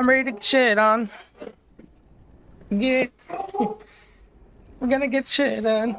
I'm ready to get shit on. Get. We're gonna get shit on.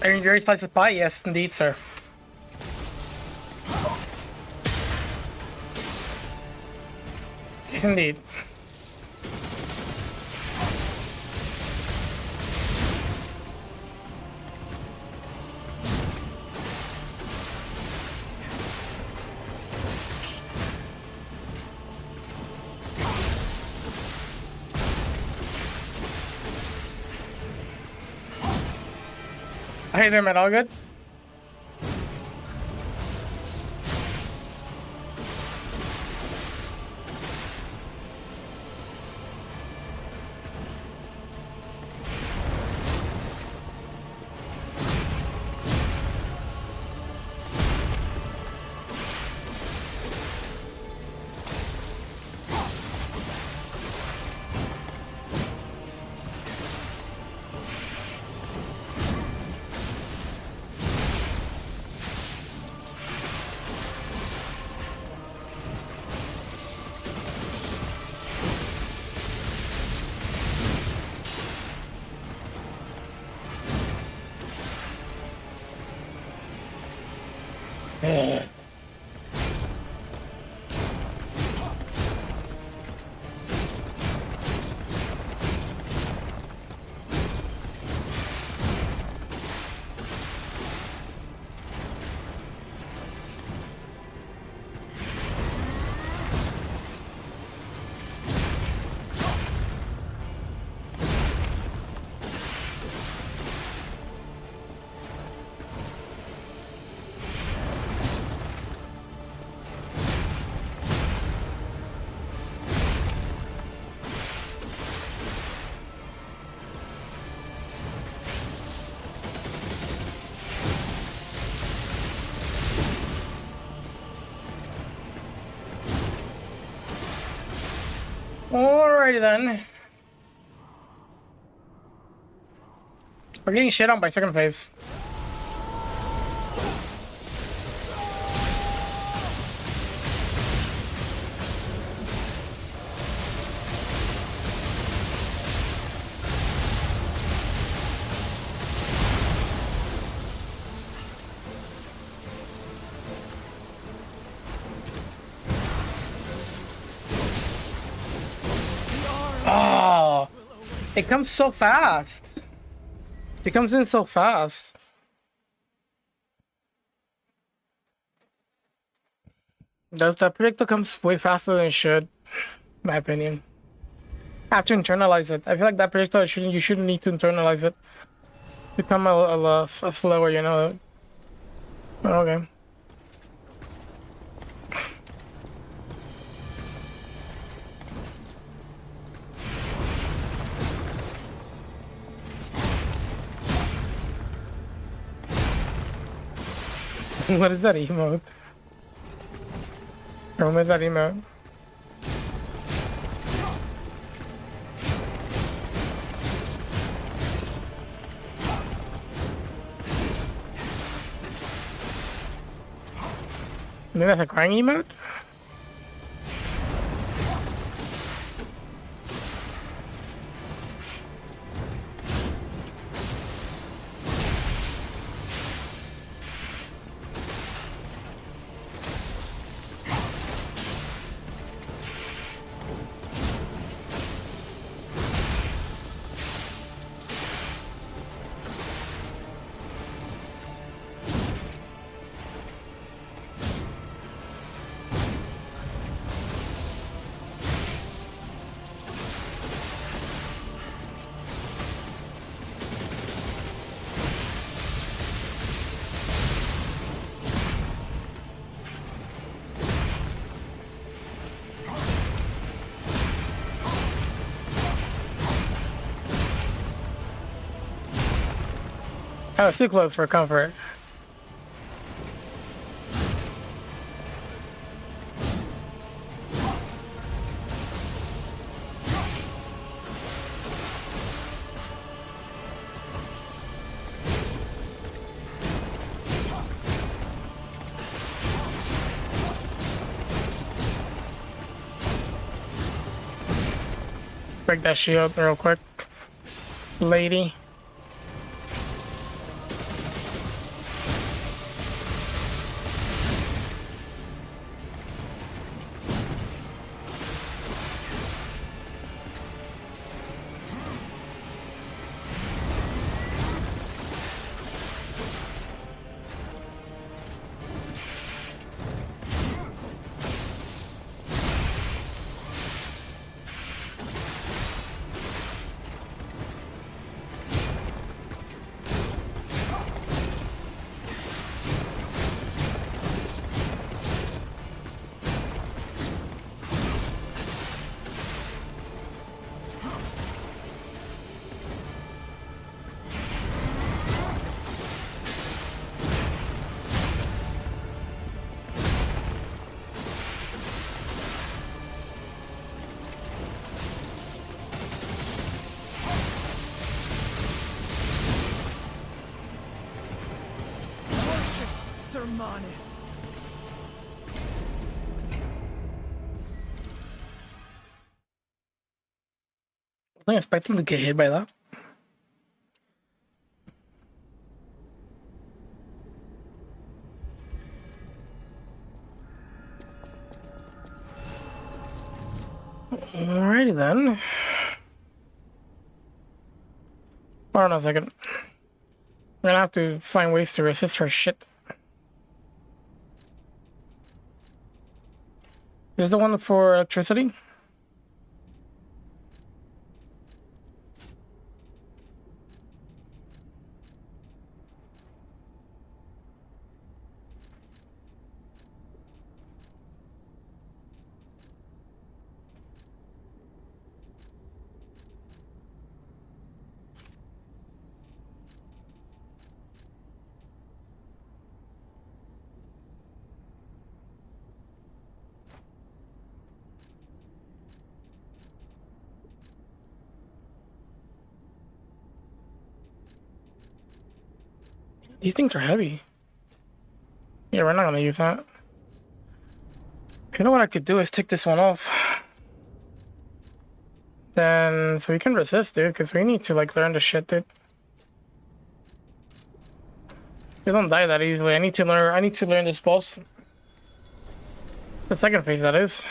Are you enjoying slice of pie? Yes, indeed, sir. Yes, indeed. Hey there, man. All good? Alrighty then. We're getting shit on by second phase. Oh, it comes so fast. It comes in so fast. That predictor comes way faster than it should, in my opinion. I have to internalize it. I feel like that predictor you shouldn't need to internalize it. Become a slower, you know. But okay. What is that emote? What is that emote? Maybe that's a crying emote? I was too close for comfort. Break that shield real quick, lady. I wasn't expecting to get hit by that. Alrighty then. Hold on a second. We're gonna have to find ways to resist her shit. Is the one for electricity? These things are heavy. Yeah, we're not gonna use that. You know what I could do is take this one off. Then, so we can resist, dude, because we need to, like, learn the shit, dude. We don't die that easily. I need to learn this boss. The second phase, that is.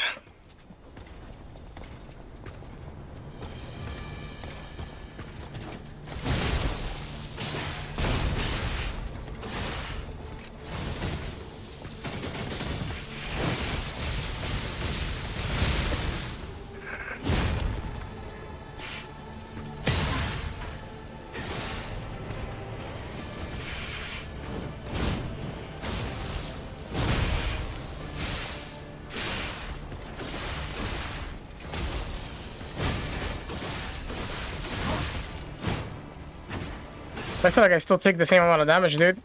I feel like I still take the same amount of damage, dude.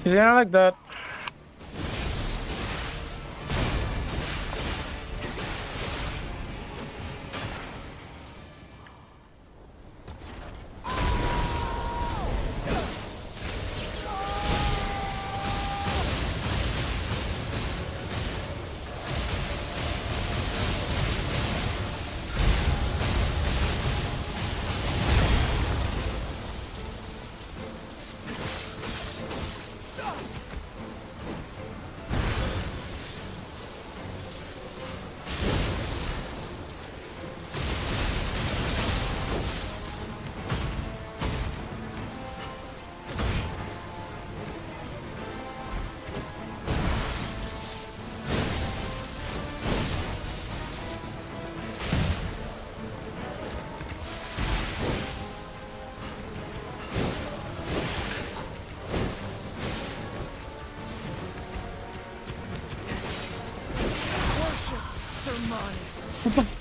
You don't like that.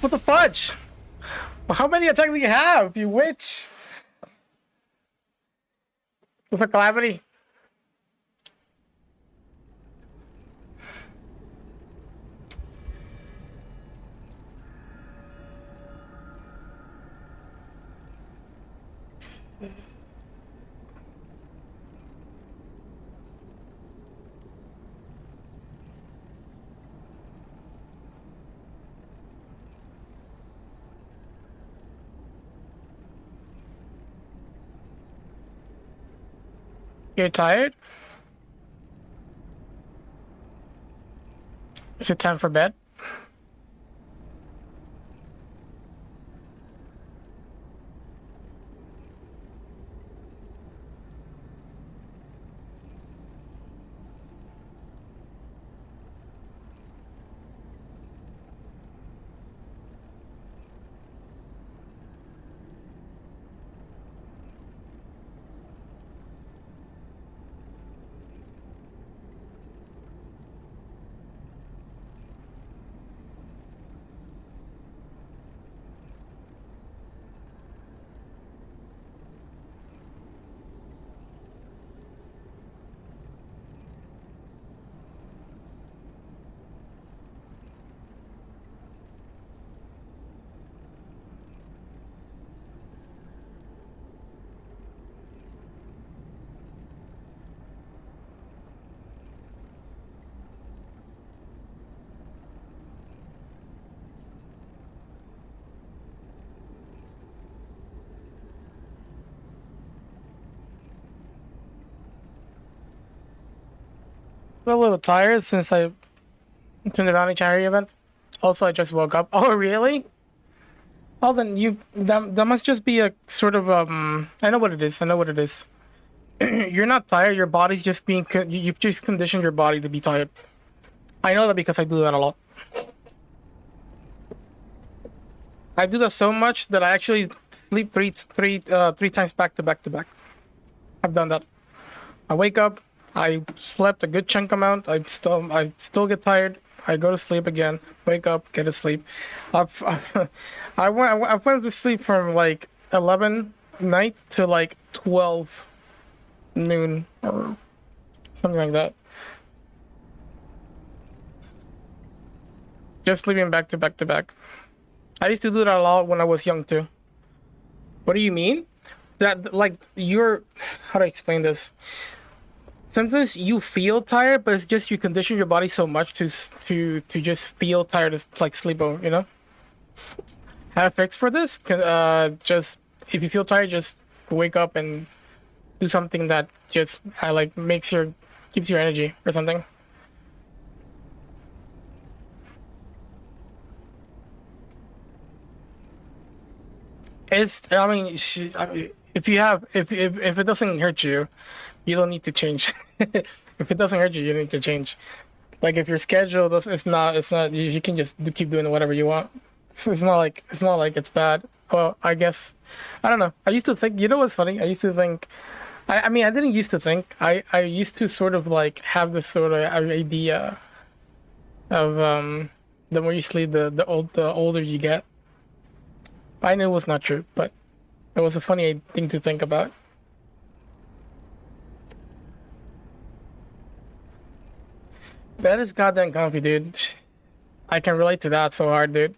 What the fudge? Well, how many attacks do you have, you witch? With a calamity. You're tired? Is it time for bed? I'm a little tired since I turned the bounty charity event. Also, I just woke up. Oh, really? Oh, then that must just be a sort of I know what it is. I know what it is. You're not tired. Your body's just being you've just conditioned your body to be tired. I know that because I do that a lot. I do that so much that I actually sleep three times back to back to back. I've done that. I wake up. I slept a good chunk amount. I still get tired. I go to sleep again. Wake up, get to sleep. I've, I went to sleep from like 11 night to like 12 noon or something like that. Just sleeping back to back to back. I used to do that a lot when I was young too. What do you mean? That like you're how do I explain this? Sometimes you feel tired, but it's just you condition your body so much to just feel tired. It's like sleepover, you know. Have a fix for this? Just if you feel tired, just wake up and do something that just like makes your keeps your energy or something. I mean, if you have, if it doesn't hurt you, you don't need to change. If it doesn't hurt you, you need to change. Like if your schedule does, it's not. You can just keep doing whatever you want. It's not like it's bad. Well, I guess, I don't know. I used to think, you know what's funny? I used to think, I mean, I didn't used to think. I used to sort of like have this sort of idea of the more you sleep, the older you get. I knew it was not true, but it was a funny thing to think about. That is goddamn comfy, dude. I can relate to that so hard, dude.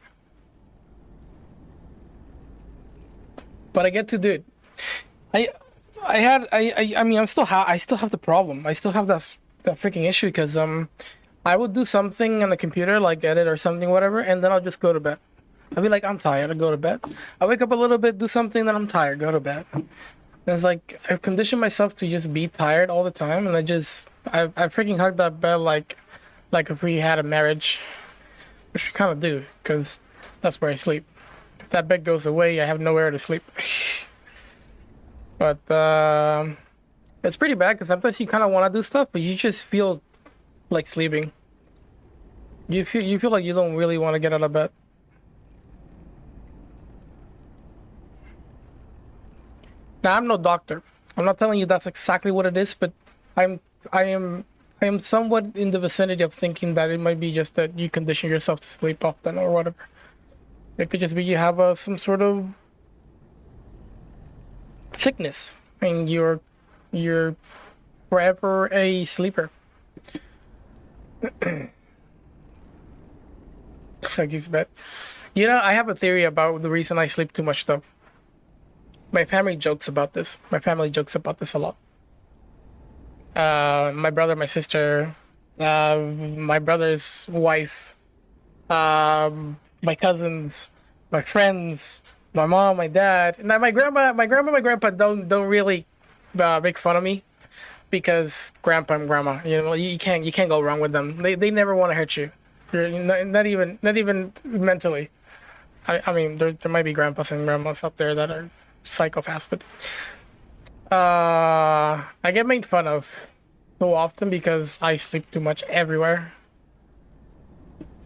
But I get to do it. I I mean I still have the problem. I still have that freaking issue because I would do something on the computer like edit or something whatever, and then I'll just go to bed. I'll be like, I'm tired, I go to bed. I wake up a little bit, do something, then I'm tired, go to bed. And it's like I've conditioned myself to just be tired all the time, and I freaking hug that bed like if we had a marriage, which we kind of do, because that's where I sleep. If that bed goes away, I have nowhere to sleep. But it's pretty bad because sometimes you kind of want to do stuff, but you just feel like sleeping. You feel like you don't really want to get out of bed. Now I'm no doctor. I'm not telling you that's exactly what it is, but I'm I am I am somewhat in the vicinity of thinking that it might be just that you condition yourself to sleep often or whatever. It could just be you have some sort of sickness and you're forever a sleeper. Like he's bad. You know, I have a theory about the reason I sleep too much though. My family jokes about this. My family jokes about this a lot. My brother, my sister, my brother's wife, my cousins, my friends, my mom, my dad. Now my grandpa don't really make fun of me because grandpa and grandma, you know, you can't go wrong with them. They never want to hurt you. You're not even mentally. I mean, there might be grandpas and grandmas up there that are psychopaths, but I get made fun of so often because I sleep too much everywhere.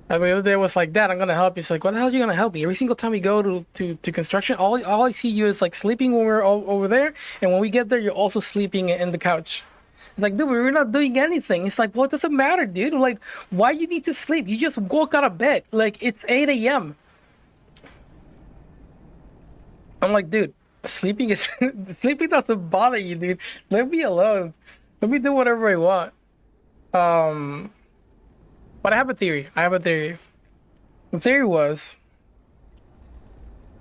And the other day was like, Dad, I'm gonna help you. It's like, what the hell are you gonna help me? Every single time we go to construction, all I see you is like sleeping when we're all over there, and when we get there, you're also sleeping in the couch. It's like, dude, we're not doing anything. It's like, well, it doesn't matter, dude. Like, why you need to sleep? You just woke out of bed. Like, it's 8 a.m. I'm like, dude, sleeping is sleeping doesn't bother you, dude. Let me alone. Let me do whatever I want. Um, but I have a theory. I have a theory. The theory was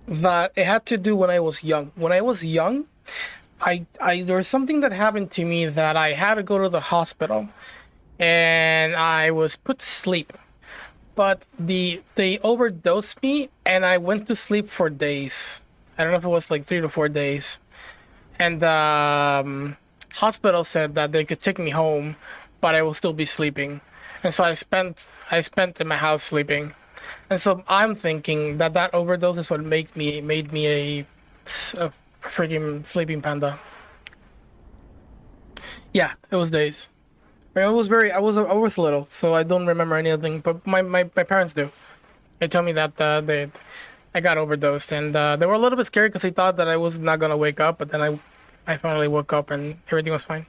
that it had to do when I was young. When I was young, I there was something that happened to me that I had to go to the hospital, and I was put to sleep. But they overdosed me, and I went to sleep for days. I don't know if it was like 3 to 4 days, and hospital said that they could take me home, but I will still be sleeping, and so I spent in my house sleeping, and so I'm thinking that that overdose is what made me a freaking sleeping panda. Yeah, it was days. I mean, it was very I was little, so I don't remember anything, but my parents do. They told me that I got overdosed, and they were a little bit scared because they thought that I was not gonna wake up, but then I finally woke up and everything was fine.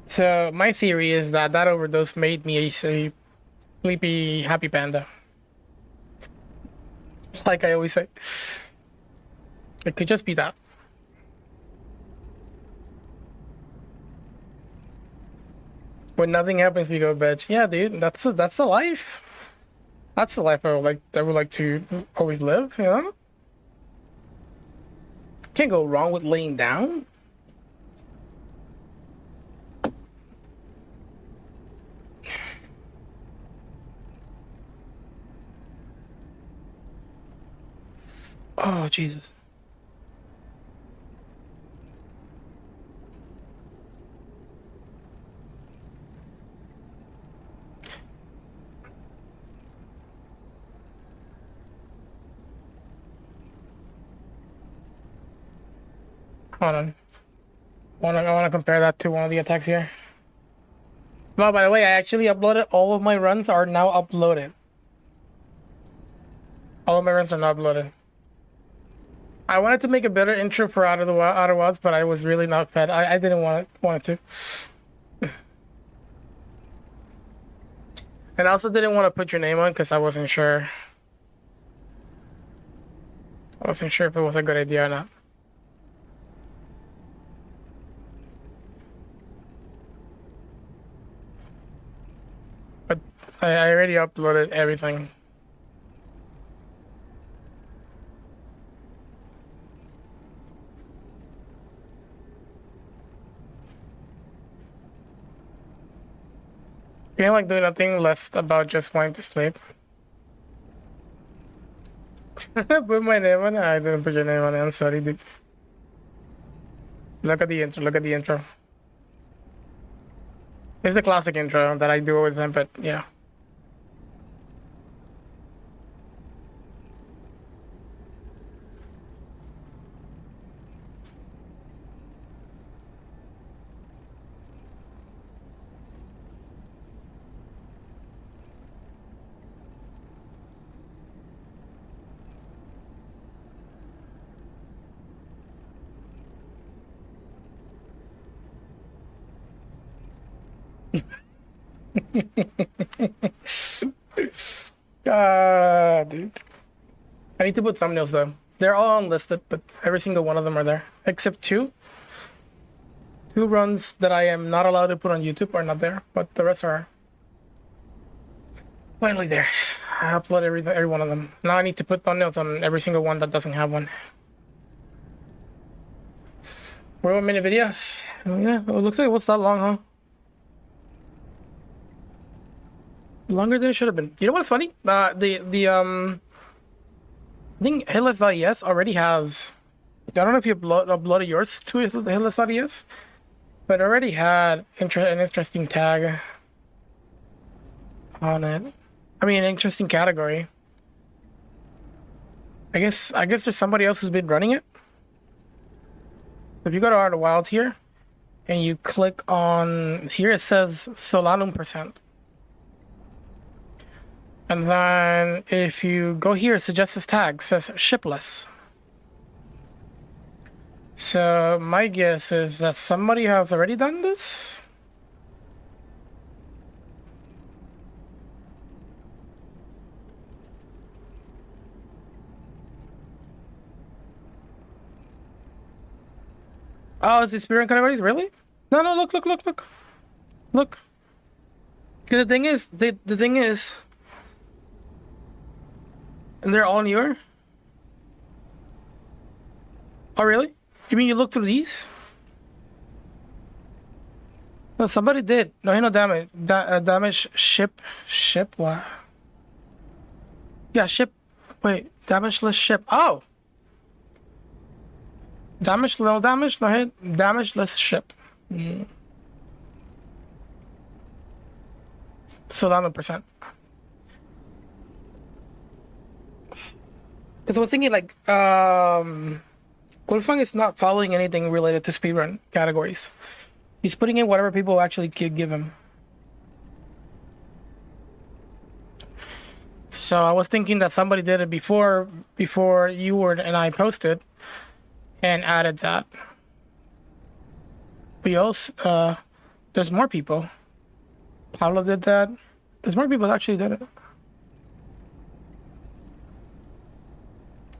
So my theory is that that overdose made me a sleepy happy panda, like I always say. It could just be that. When nothing happens, we go to bed. Yeah, dude, that's the life. That's the life I would like to always live. You know, can't go wrong with laying down. Oh Jesus. Hold on. I wanna compare that to one of the attacks here. Well, by the way, I actually uploaded all of my runs are now uploaded. All of my runs are now uploaded. I wanted to make a better intro for Outer Wilds, but I was really not fed. I didn't want it to. And I also didn't want to put your name on because I wasn't sure. I wasn't sure if it was a good idea or not. I already uploaded everything. Feeling like doing nothing less about just wanting to sleep. Put my name on it. I didn't put your name on it. I'm sorry, dude. Look at the intro. Look at the intro. It's the classic intro that I do all the time, but yeah. Dude. I need to put thumbnails though. They're all unlisted, but every single one of them are there. Except two. Two runs that I am not allowed to put on YouTube are not there, but the rest are finally there. I upload every one of them. Now I need to put thumbnails on every single one that doesn't have one. We're 1 minute video. Oh, yeah, it looks like it was that long, huh? Longer than it should have been. You know what's funny? I think Hitless.es already has. I don't know if you uploaded yours to Hitless.es, but it already had an interesting tag on it. I mean, an interesting category. I guess there's somebody else who's been running it. If you go to Art of Wilds here, and you click on here, it says Solanum %. And then if you go here, it suggests this tag, says shipless. So my guess is that somebody has already done this. Oh, is it speedrun categories? Really? No, look. Look. Because the thing is, and they're all newer? Oh, really? You mean you look through these? No, somebody did. No damage. Damage ship. What? Yeah, ship. Wait, damageless ship. Oh! Damage, little damage, no hit. Damageless ship. So down 1%. Because I was thinking like, Wolfgang is not following anything related to speedrun categories. He's putting in whatever people actually give him. So I was thinking that somebody did it before you and I posted, and added that. We also, there's more people. Pablo did that. There's more people that actually did it.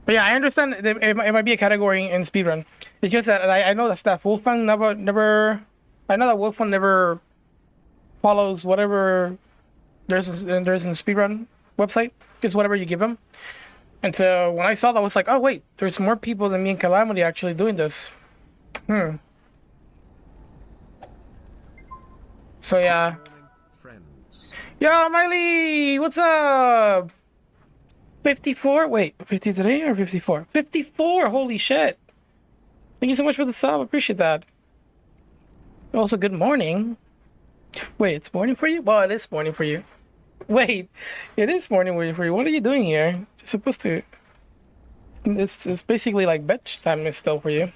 But yeah, I understand it might be a category in speedrun. It's just that I know that Wolfgang never. I know that Wolfgang never follows whatever there's in the speedrun website. Just whatever you give him. And so when I saw that, I was like, oh wait, there's more people than me and Calamity actually doing this. So yeah. Yo, Miley, what's up? 54? Wait, 53 or 54? 54! Holy shit! Thank you so much for the sub. Appreciate that. Also, good morning. Wait, it's morning for you? Well, it is morning for you. Wait, it is morning for you. What are you doing here? You're supposed to. It's basically like bedtime is still for you.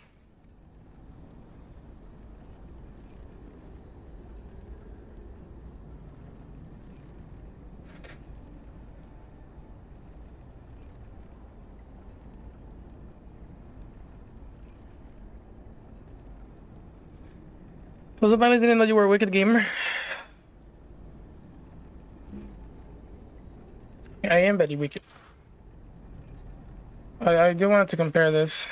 Was the man didn't know you were a wicked gamer? I am very wicked. I do want to compare this.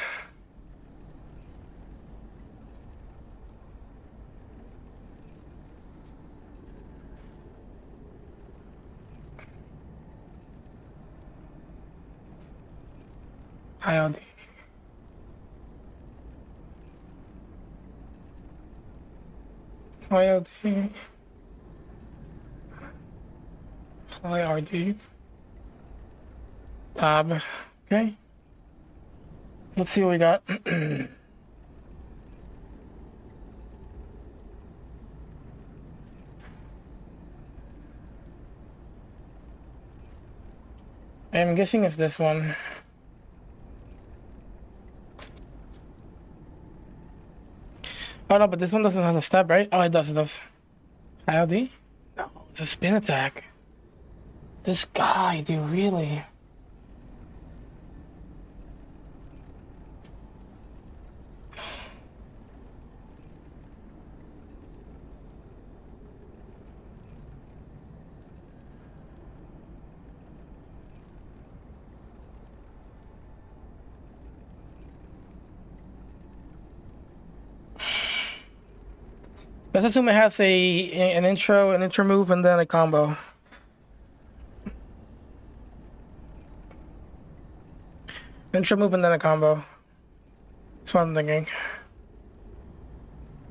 ILD. ILD. IRD. Tab. Okay. Let's see what we got. I'm guessing it's this one. Oh no, but this one doesn't have a stab, right? Oh, it does, it does. ILD? No, it's a spin attack. This guy, dude, really? Let's assume it has an intro move, and then a combo. Intro move and then a combo. That's what I'm thinking.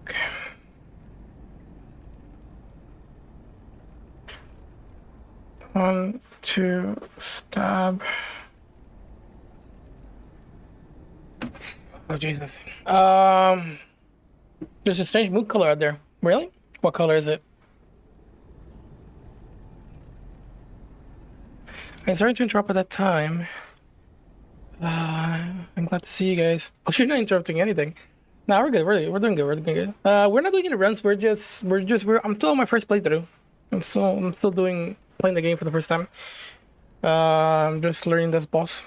Okay. One, two, stab. Oh Jesus. There's a strange mood color out there. Really? What color is it? I'm sorry to interrupt at that time. I'm glad to see you guys. Oh, you're not interrupting anything. Nah, we're good. We're doing good. We're doing good. We're not doing any runs. I'm still on my first playthrough. I'm still playing the game for the first time. I'm just learning this boss.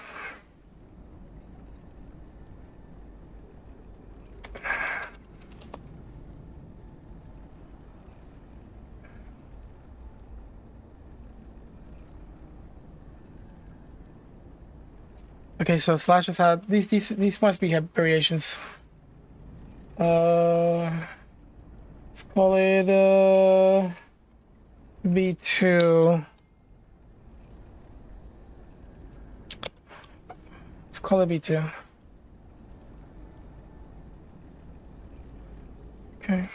Okay, so slashes had these must be variations. Let's call it B2. Let's call it B2. Okay.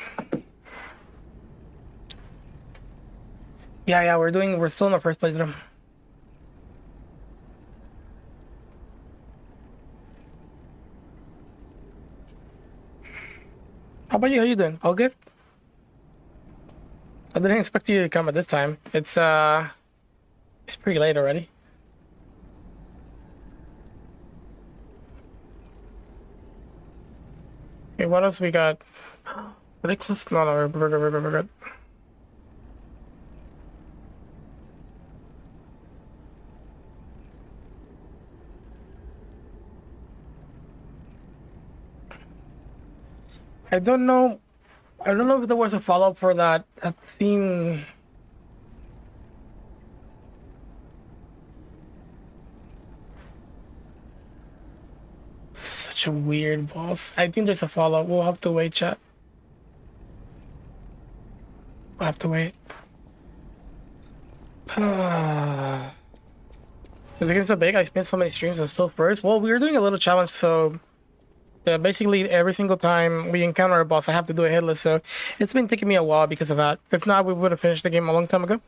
Yeah, we're still in the first playthrough. How about you? How you doing? All good? I didn't expect you to come at this time. It's pretty late already. Okay, what else we got? Did I close? No, we're good. I don't know if there was a follow-up for that theme. Such a weird boss. I think there's a follow-up. We'll have to wait, chat. We'll have to wait. The game's so big, I spent so many streams and still first. Well, we were doing a little challenge, so basically every single time we encounter a boss, I have to do a hitless, so it's been taking me a while because of that. If not, we would have finished the game a long time ago.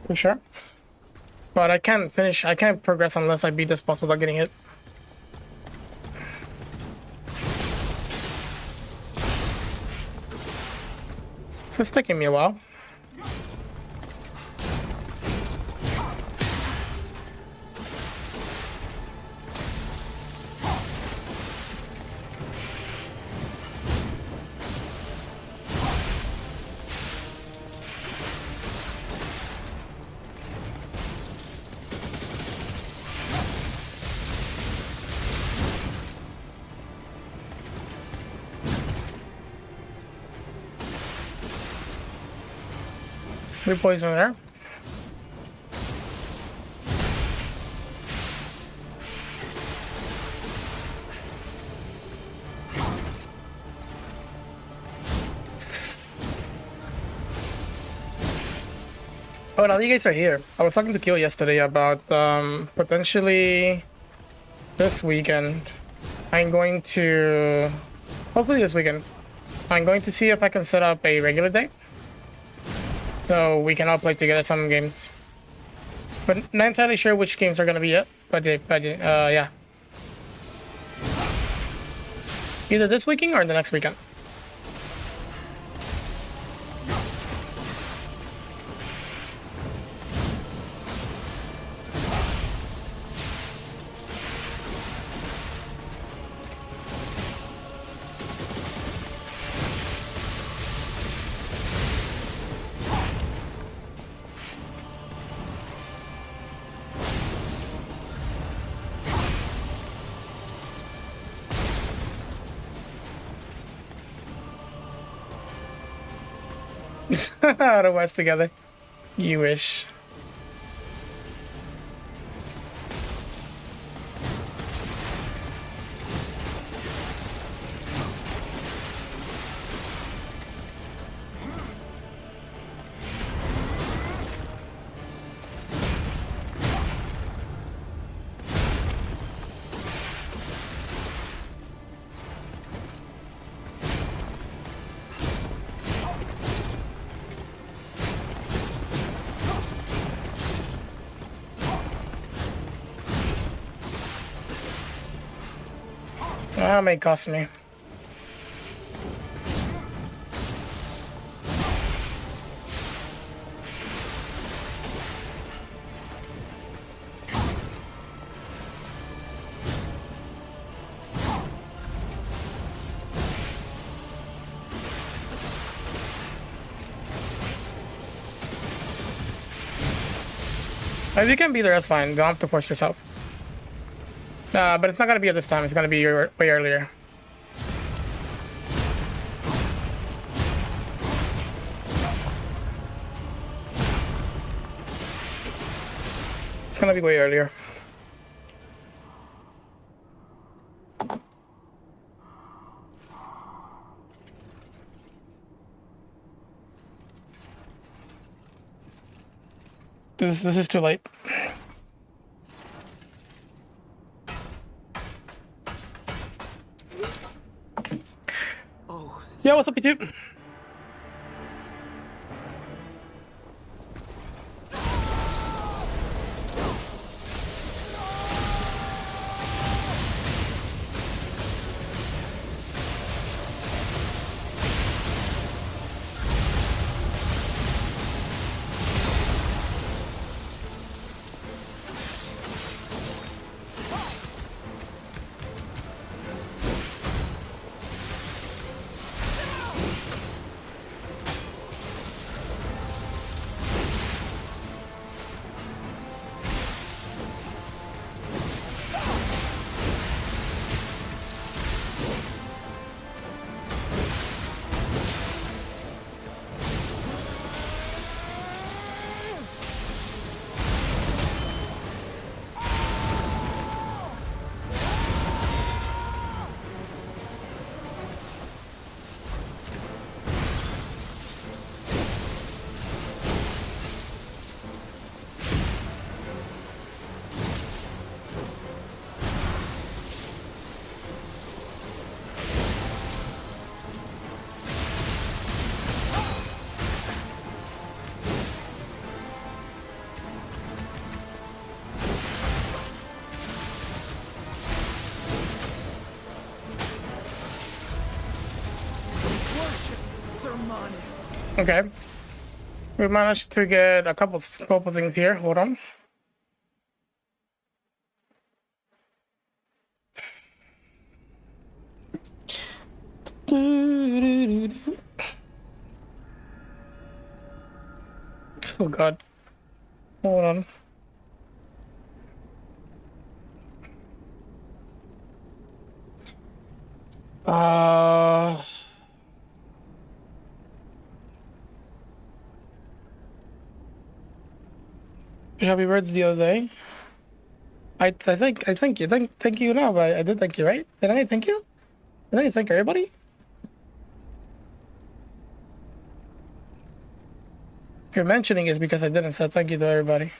For sure. But I can't progress unless I beat this boss without getting hit. So it's taking me a while. Three poison there. Oh, now you guys are here. I was talking to Kill yesterday about potentially this weekend, I'm going to, hopefully this weekend, I'm going to see if I can set up a regular day so we can all play together some games. But not entirely sure which games are going to be yet, but yeah. Either this weekend or the next weekend. Out of West together. You wish. That may cost me. If you can be there, that's fine. You don't have to force yourself. But it's not gonna be at this time. It's gonna be way earlier. It's gonna be way earlier. This is too late. Oh. Yeah, what's up, YouTube? Okay. We managed to get a couple things here. Hold on. Oh god. Hold on. Happy birthday the other day. I thank you. Thank you now, but I did thank you, right? Did I thank you? Did I thank everybody? If you're mentioning is because I didn't say thank you to everybody.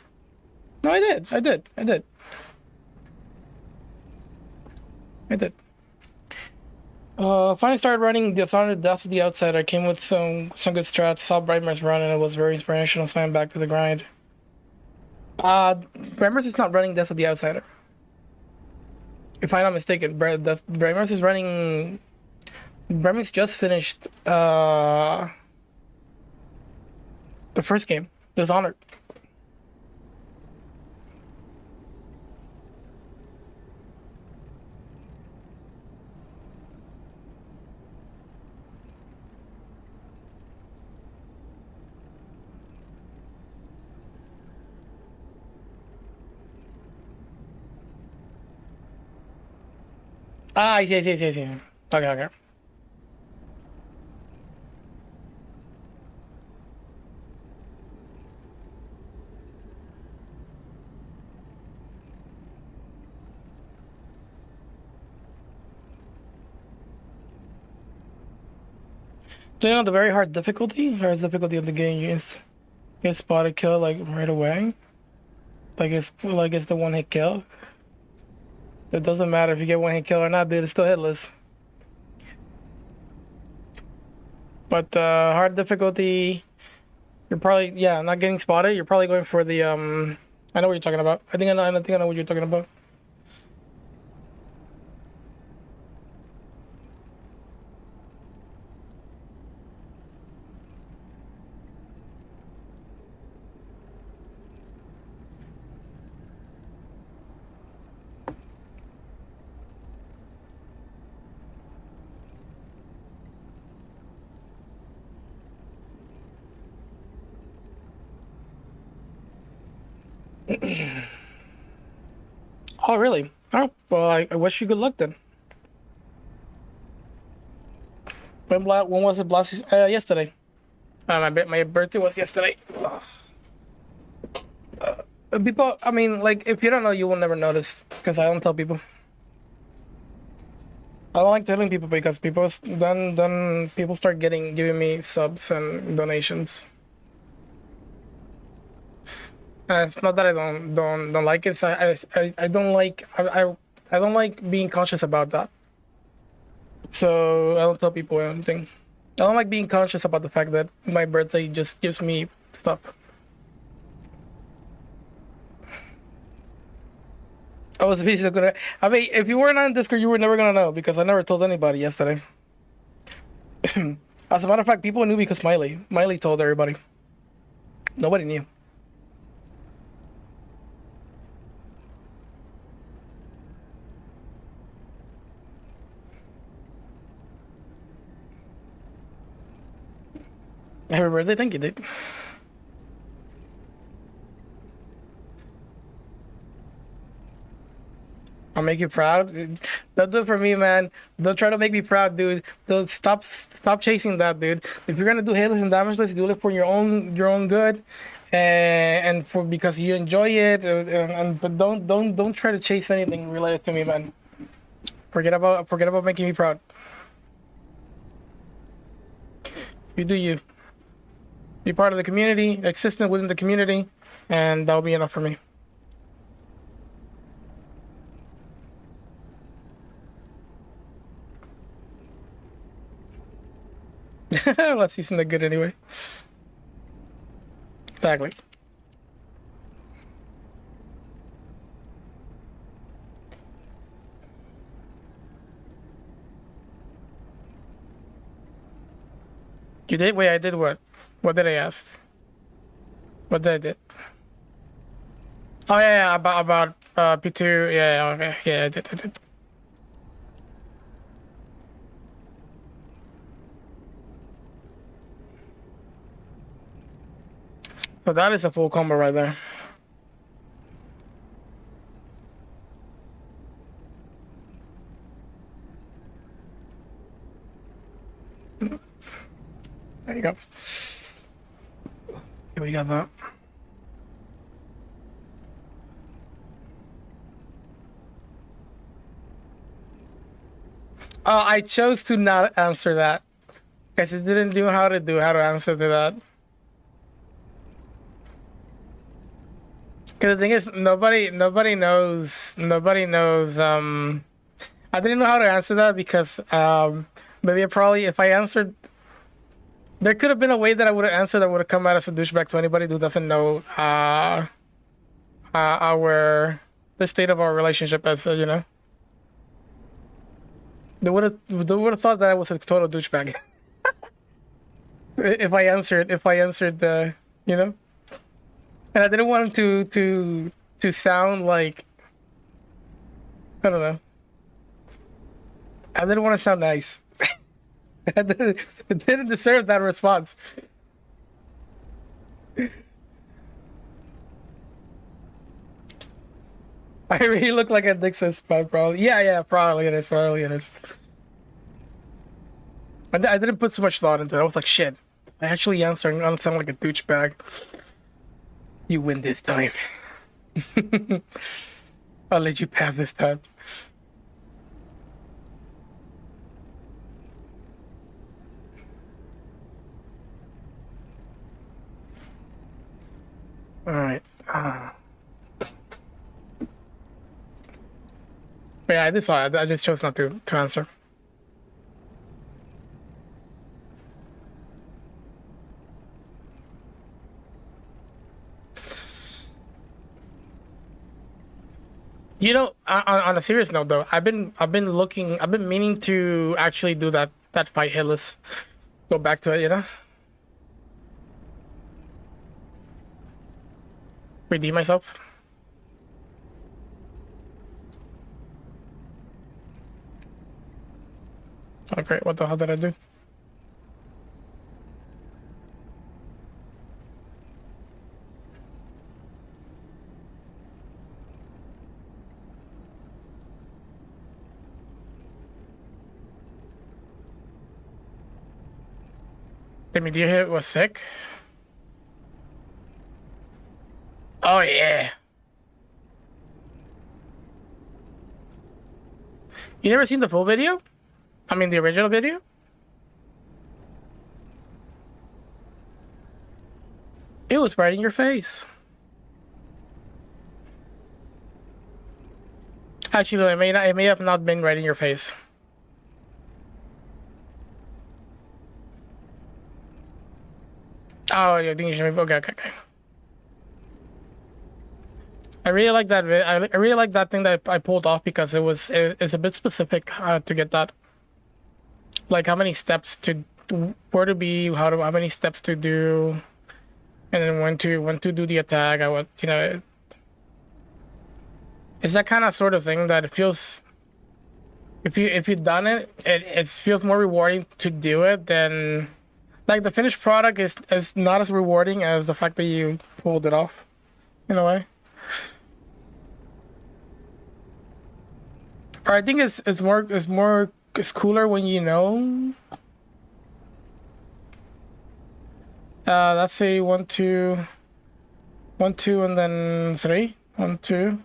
No, I did. I did. Finally started running Dishonored Death of the Outsider. Came with some good strats. Saw Brightmer's run and it was very inspirational. So I'm back to the grind. Brightmer's is not running Death of the Outsider. If I'm not mistaken, Brightmer's is running. Brightmer's just finished the first game, Dishonored. Ah, I see, I see, I see, I see. Okay, okay. Do you know the very hard difficulty? Hardest difficulty of the game, you get spotted kill like right away. Like it's the one hit kill. It doesn't matter if you get one hit kill or not, dude. It's still hitless. But hard difficulty, you're probably not getting spotted. You're probably going for the I know what you're talking about. I think I know what you're talking about. Oh, really? Oh, well, I wish you good luck then. When was it, Blasty? Yesterday. My birthday was yesterday. People, I mean, like, if you don't know, you will never notice because I don't tell people. I don't like telling people because then people start giving me subs and donations. It's not that I don't like it. I don't like I don't like being conscious about that. So I don't tell people anything. I don't like being conscious about the fact that my birthday just gives me stuff. I was a piece of good. I mean, if you weren't on Discord, you were never gonna know because I never told anybody yesterday. As a matter of fact, people knew because Miley told everybody. Nobody knew. Happy birthday, thank you, dude. I'll make you proud. Don't do it for me, man. Don't try to make me proud, dude. Don't stop chasing that, dude. If you're gonna do hitless and damageless, do it for your own good, and for because you enjoy it. But don't try to chase anything related to me, man. Forget about making me proud. You do you. Be part of the community, existent within the community, and that'll be enough for me. Let's use the good anyway. Exactly. You did? Wait, I did what? What did I ask? What did I did? Oh yeah, about P2. Yeah, okay. Yeah, I did. So that is a full combo right there. There you go. Okay, we got that. I chose to not answer that because it didn't know how to answer to that. Because the thing is, nobody knows. I didn't know how to answer that because maybe probably if I answered, there could have been a way that I would have answered that would have come out as a douchebag to anybody who doesn't know our the state of our relationship as you know. They would have thought that I was a total douchebag if I answered the you know, and I didn't want to sound like I don't know. I didn't want to sound nice. It didn't deserve that response. I really look like a Dixon spot, probably. Yeah, probably it is. Probably it is. I didn't put so much thought into it. I was like, shit. I actually answered. I'm gonna sound like a douchebag. You win this time. I'll let you pass this time. All right. But yeah, this I just chose not to answer. You know, on a serious note though, I've been meaning to actually do that fight hitless. Go back to it, you know. Redeem myself. Oh great, what the hell did I do? The media hit was sick. Oh yeah. You never seen the full video? I mean the original video? It was right in your face. Actually, no, it may have not been right in your face. Oh, you think you should okay. I really like that. I really like that thing that I pulled off because it's a bit specific to get that. Like how many steps to where to be, how many steps to do, and then when to do the attack. I would you know. It's that kind of sort of thing that it feels. If you've done it, it feels more rewarding to do it than like the finished product is not as rewarding as the fact that you pulled it off in a way. Or I think it's cooler when you know. Let's say 1 2 1 2 and then 3 1 2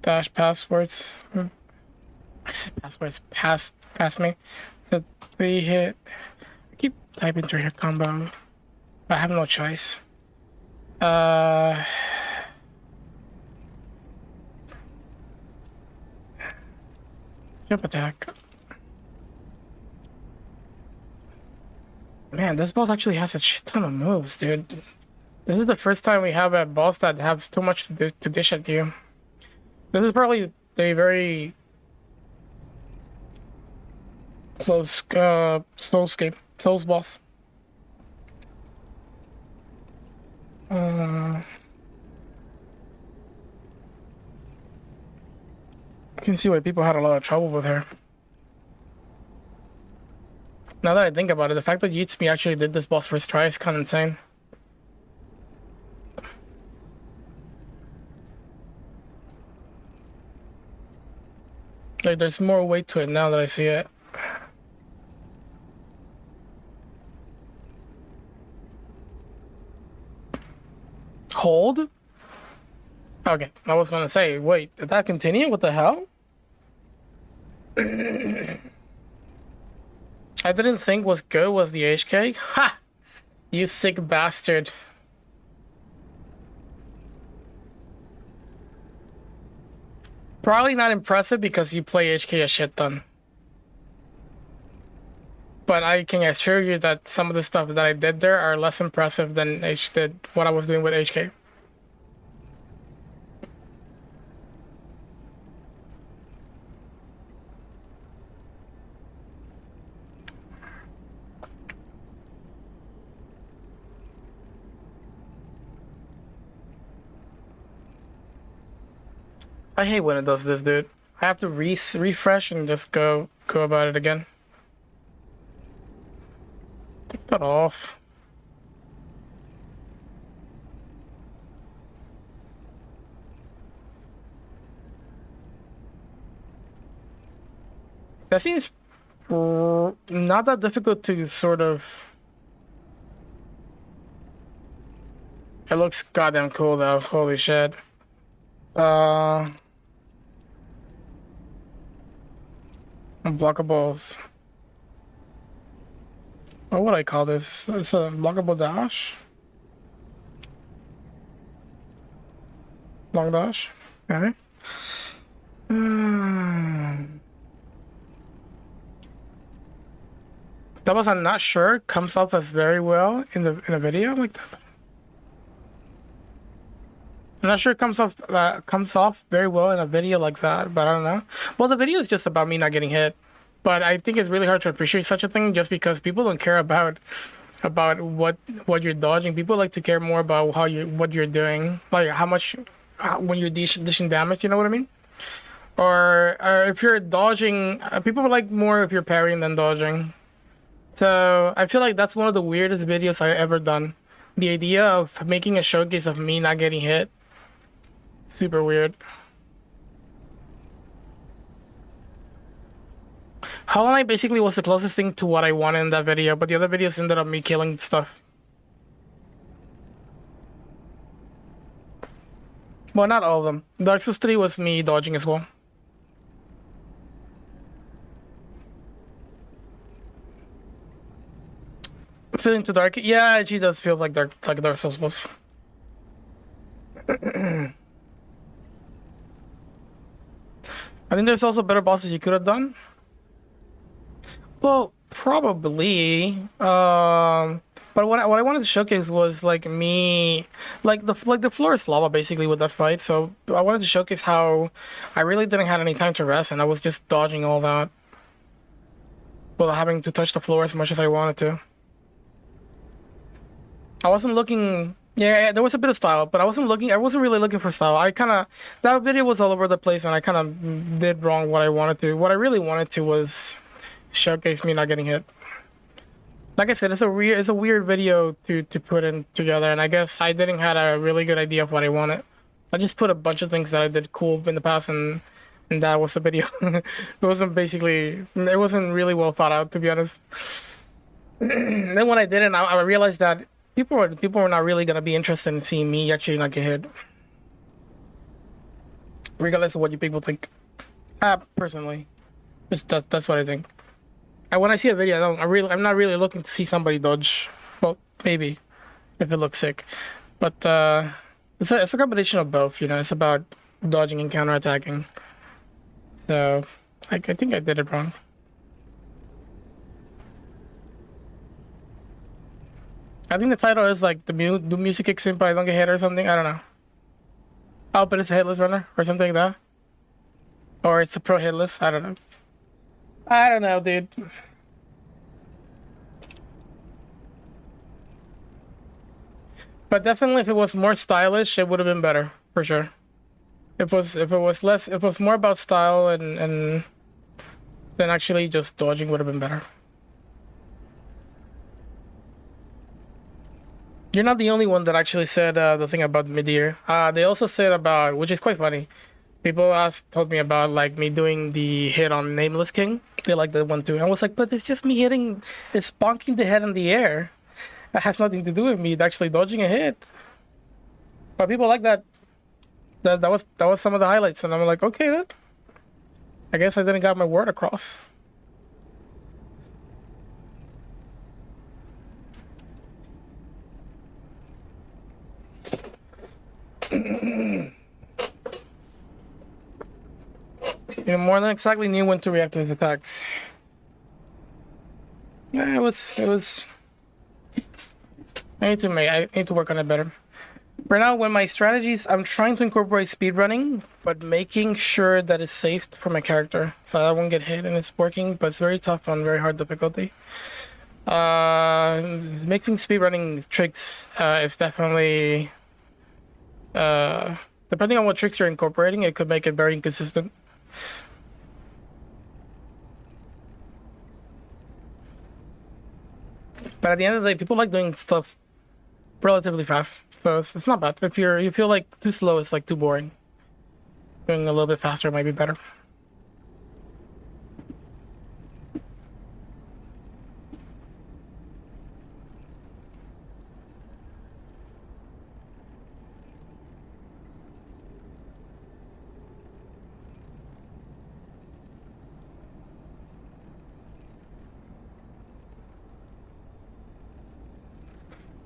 dash passwords. I said passwords past me. So 3 hit. I keep typing through here combo. I have no choice. Jump attack. Man, this boss actually has a shit ton of moves, dude. This is the first time we have a boss that has too much to dish at you. This is probably the very close Souls boss. You can see why people had a lot of trouble with her. Now that I think about it, the fact that Yitsumi actually did this boss first try is kind of insane. Like, there's more weight to it now that I see it. Hold? Okay, I was gonna say, wait, did that continue? What the hell? I didn't think was good was the HK. Ha! You sick bastard. Probably not impressive because you play HK a shit ton. But I can assure you that some of the stuff that I did there are less impressive than what I was doing with HK. I hate when it does this, dude. I have to refresh and just go about it again. Take that off. That seems not that difficult to sort of. It looks goddamn cool though. Holy shit. Unblockables. What would I call this? It's a blockable dash? Long dash? Okay. That was, I'm not sure, comes off as very well in a video like that. I'm not sure it comes off very well in a video like that, but I don't know. Well, the video is just about me not getting hit, but I think it's really hard to appreciate such a thing just because people don't care about what you're dodging. People like to care more about what you're doing, like when you're dishing damage. You know what I mean? Or if you're dodging, people like more if you're parrying than dodging. So I feel like that's one of the weirdest videos I've ever done. The idea of making a showcase of me not getting hit. Super weird. Hollow Knight basically was the closest thing to what I wanted in that video, but the other videos ended up me killing stuff. Well, not all of them. Dark Souls 3 was me dodging as well. Feeling too dark? Yeah, it does feel like Dark Souls was. I think there's also better bosses you could have done. Well, probably. But what I wanted to showcase was like me, like the floor is lava basically with that fight. So I wanted to showcase how I really didn't have any time to rest, and I was just dodging all that, without having to touch the floor as much as I wanted to. I wasn't looking. Yeah, there was a bit of style, but I wasn't really looking for style. That video was all over the place, and I kind of did wrong what I wanted to. What I really wanted to was showcase me not getting hit. Like I said, it's a weird video to put in together, and I guess I didn't have a really good idea of what I wanted. I just put a bunch of things that I did cool in the past, and that was the video. It wasn't really well thought out, to be honest. Then when I did it, I realized that people were not really gonna be interested in seeing me actually not get hit, regardless of what you people think. Personally, that's what I think. And when I see a video, I'm not really looking to see somebody dodge. Well, maybe if it looks sick, but it's a combination of both. You know, it's about dodging and counterattacking. So I think I did it wrong. I think the title is like the music kicks in, but I don't get hit or something. I don't know. Oh, but it's a hitless runner or something like that, or it's a pro hitless. I don't know. I don't know, dude. But definitely, if it was more stylish, it would have been better for sure. If it was more about style and then actually just dodging would have been better. You're not the only one that actually said the thing about mid-ear. They also said about, which is quite funny. People told me about like me doing the hit on Nameless King. They like that one too. I was like, but it's just me it's bonking the head in the air. That has nothing to do with me actually dodging a hit. But people like that. That was some of the highlights, and I'm like, okay then. I guess I didn't got my word across. You more than exactly knew when to react to his attacks. Yeah, it was. I need to work on it better. Right now, when my strategies, I'm trying to incorporate speedrunning, but making sure that it's safe for my character, so I won't get hit, and it's working, but it's very tough on very hard difficulty. Mixing speedrunning tricks is definitely, depending on what tricks you're incorporating, it could make it very inconsistent. But at the end of the day, people like doing stuff relatively fast, so it's not bad. If you feel like too slow, it's like too boring. Going a little bit faster might be better.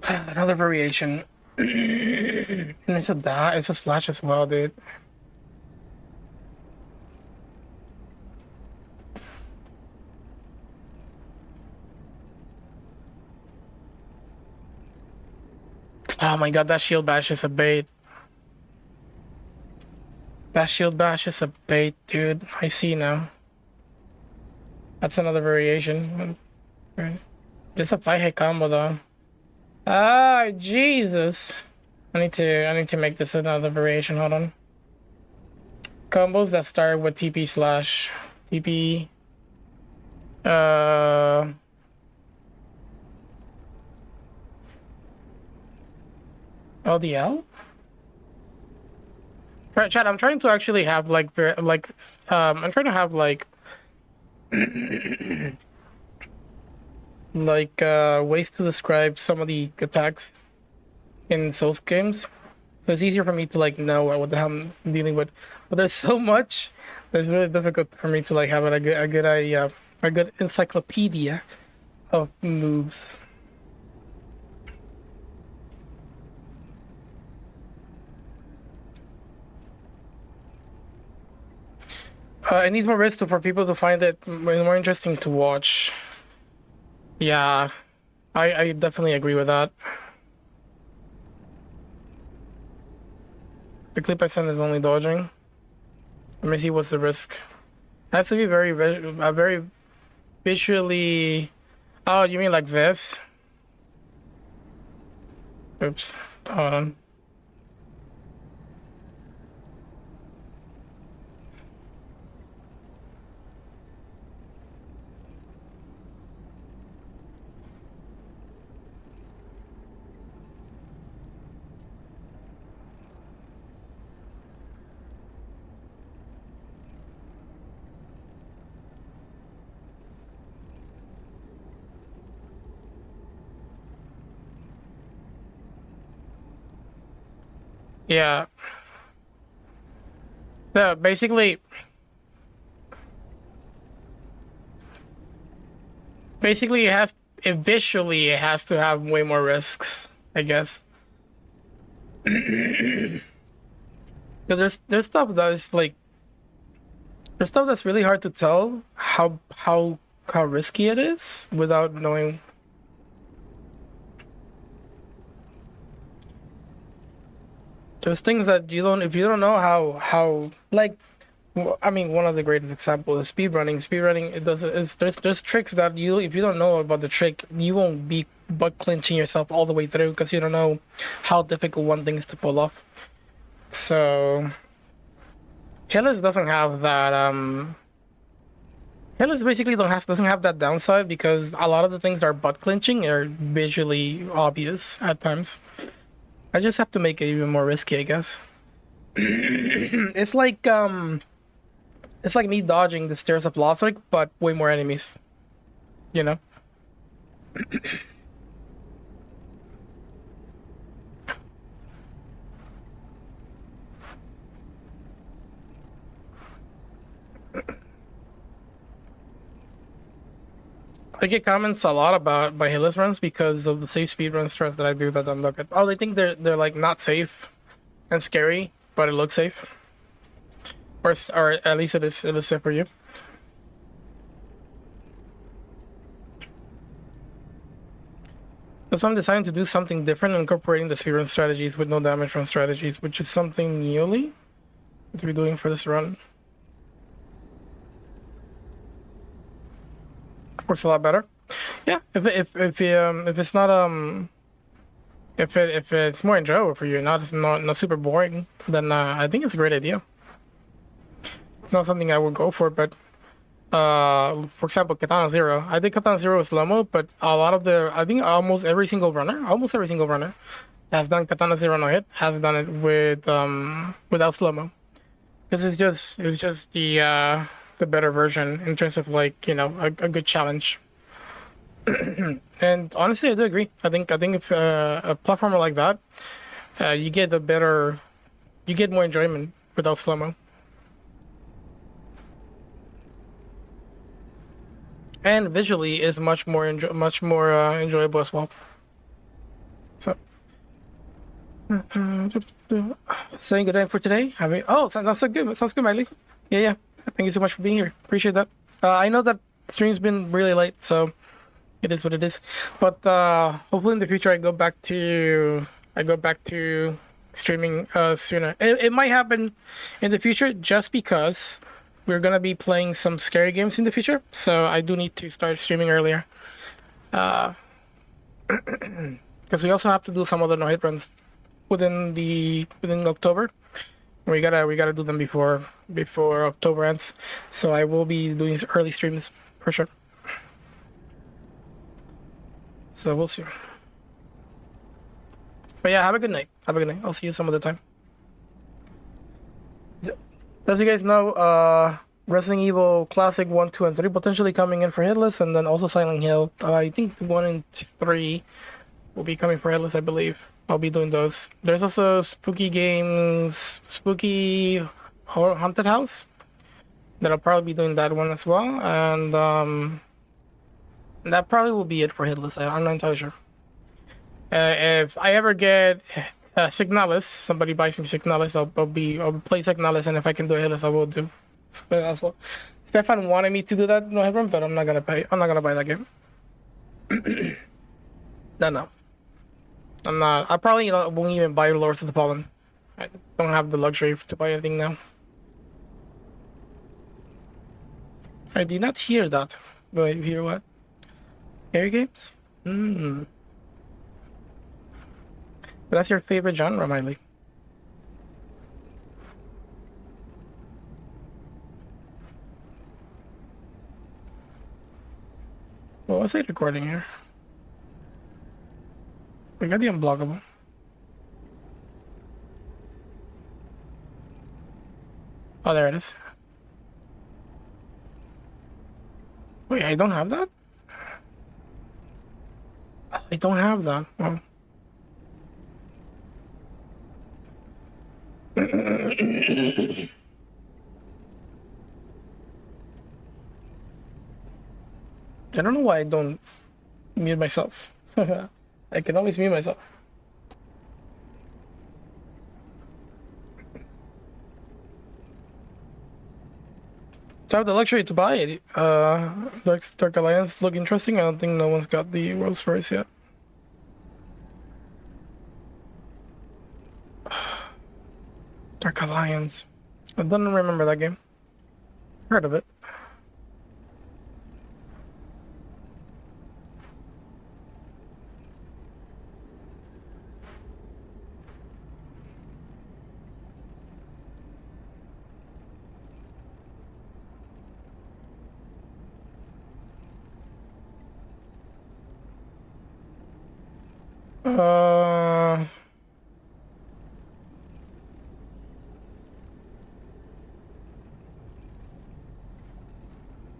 Another variation. And it's a slash as well, dude. Oh my god, that shield bash is a bait. That shield bash is a bait, dude. I see now. That's another variation. Just a 5-hit combo though. Ah, Jesus. I need to make this another variation. Hold on. Combos that start with TP slash TP. LDL? Chat, I'm trying to actually have like I'm trying to have like ways to describe some of the attacks in Souls games, so it's easier for me to like know what the hell I'm dealing with. But there's so much that's really difficult for me to like have a good encyclopedia of moves. It needs more risk for people to find it more interesting to watch. Yeah, I definitely agree with that. The clip I sent is only dodging. Let me see what's the risk. It has to be very visually. Oh, you mean like this? Oops. Hold on. Yeah. So basically it has to have way more risks, I guess. Because there's stuff that is like there's stuff that's really hard to tell how risky it is without knowing. There's things that if you don't know how like, I mean, one of the greatest examples is speedrunning. Speedrunning, there's tricks that if you don't know about the trick, you won't be butt clenching yourself all the way through because you don't know how difficult one thing is to pull off. So, Hillis doesn't have that. Hillis basically doesn't have that downside because a lot of the things that are butt clenching are visually obvious at times. I just have to make it even more risky, I guess. It's like me dodging the stairs of Lothric, but way more enemies. You know? I get comments a lot about my Hillis runs because of the safe speedrun strats that I do that don't look at. Oh, they think they're like not safe and scary, but it looks safe. or at least it is safe for you. That's why I'm deciding to do something different, incorporating the speedrun strategies with no damage run strategies, which is something newly to be doing for this run. Works a lot better. Yeah, if it's not if it's more enjoyable for you, not super boring, then I think it's a great idea. It's not something I would go for, but for example, Katana Zero. I did Katana Zero with slow-mo, but a lot of I think almost every single runner has done Katana Zero no hit has done it with without slow-mo, because it's just the better version in terms of like, you know, a good challenge. And honestly, I do agree. I think if a platformer like that, you get more enjoyment without slow-mo. And visually is much more enjoyable as well. So, saying good night for today. That's so good. Sounds good, Miley. Yeah. Thank you so much for being here. Appreciate that. I know that stream's been really late, so it is what it is. But hopefully in the future I go back to streaming sooner. It might happen in the future just because we're gonna be playing some scary games in the future, so I do need to start streaming earlier. Because we also have to do some other no hit runs within October. We gotta do them before October ends. So I will be doing early streams for sure. So we'll see. But yeah, have a good night. I'll see you some other time. As you guys know, Resident Evil Classic 1, 2, and 3 potentially coming in for Hitless, and then also Silent Hill. I think 1 and 3 will be coming for Hitless, I believe. I'll be doing those. There's also Spooky Games, Spooky Haunted House, that I'll probably be doing that one as well, and that probably will be it for Hitless. I'm not entirely sure. If I ever get Signalis, somebody buys me Signalis, I'll play Signalis, and if I can do Hitless, I will do as well. Stefan wanted me to do that, no headroom, but I'm not gonna buy that game. No. I'm not. I probably won't even buy Lords of the Fallen. I don't have the luxury to buy anything now. I did not hear that. Wait, hear what? Scary games? But that's your favorite genre, Miley. What was I recording here? We got the unblockable. Oh, there it is. Wait, I don't have that? I don't have that. Oh. I don't know why I don't mute myself. I can always mute myself. To have the luxury to buy it. Dark Alliance look interesting. I don't think no one's got the World's First yet. Dark Alliance. I don't remember that game. Heard of it.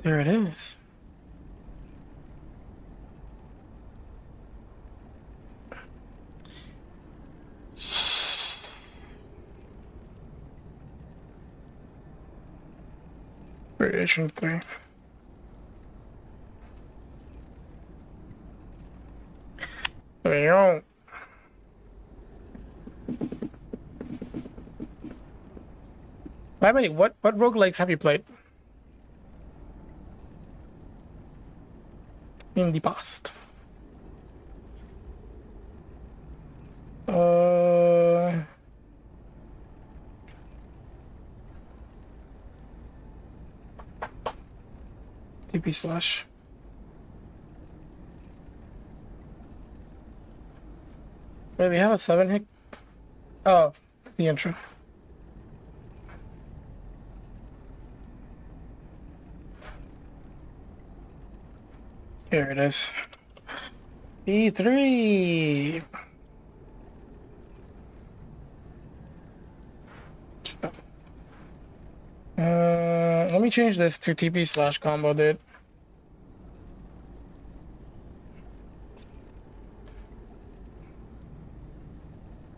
There it is. Variation 3. There you go. How many? What roguelikes have you played in the past? TP slash. Wait, we have a 7 hit. Oh, the intro. Here it is. E3. Let me change this to TP slash combo, dude.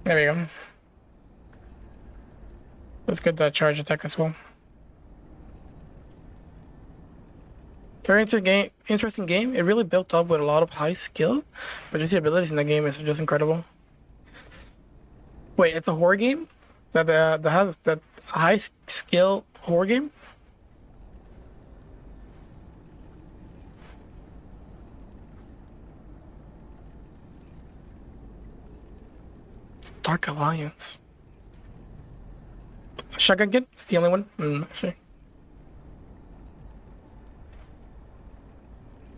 There we go. Let's get that charge attack as well. Very interesting game. It really built up with a lot of high skill, but just the abilities in the game is just incredible. Wait, it's a horror game that has that high skill horror game. Dark Alliance. Shotgun Kid? It's the only one? I see.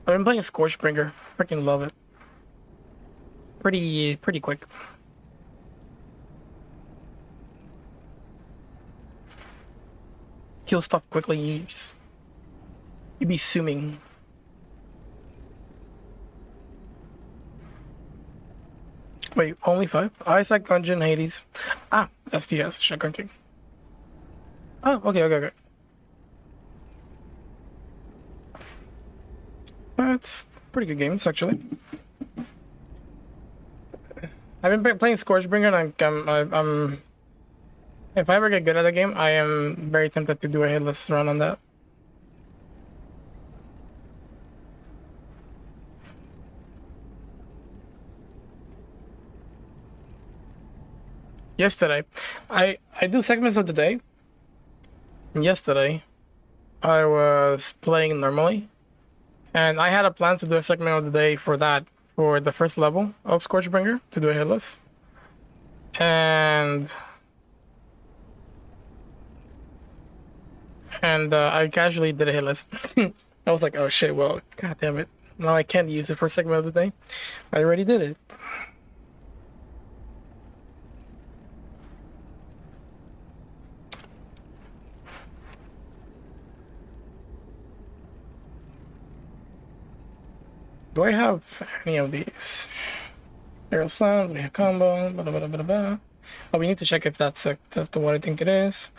I've been playing Scorchbringer. Freaking love it. Pretty quick. Kill stuff quickly. You be zooming. Wait, only 5? Isaac, Gungeon, Hades. Ah, SDS, Shotgun King. Oh, okay. That's pretty good games, actually. I've been playing Scorchbringer, and I'm if I ever get good at the game, I am very tempted to do a hitless run on that. Yesterday, I do segments of the day. And yesterday, I was playing normally, and I had a plan to do a segment of the day for that, for the first level of Scorchbringer, to do a hitless. And I casually did a hitless. I was like, oh shit, well, god damn it. Now I can't use it for a segment of the day. I already did it. Do I have any of these? Aerial slam, we have combo, blah, blah, blah, blah, blah. Oh, we need to check if that's the what I think it is.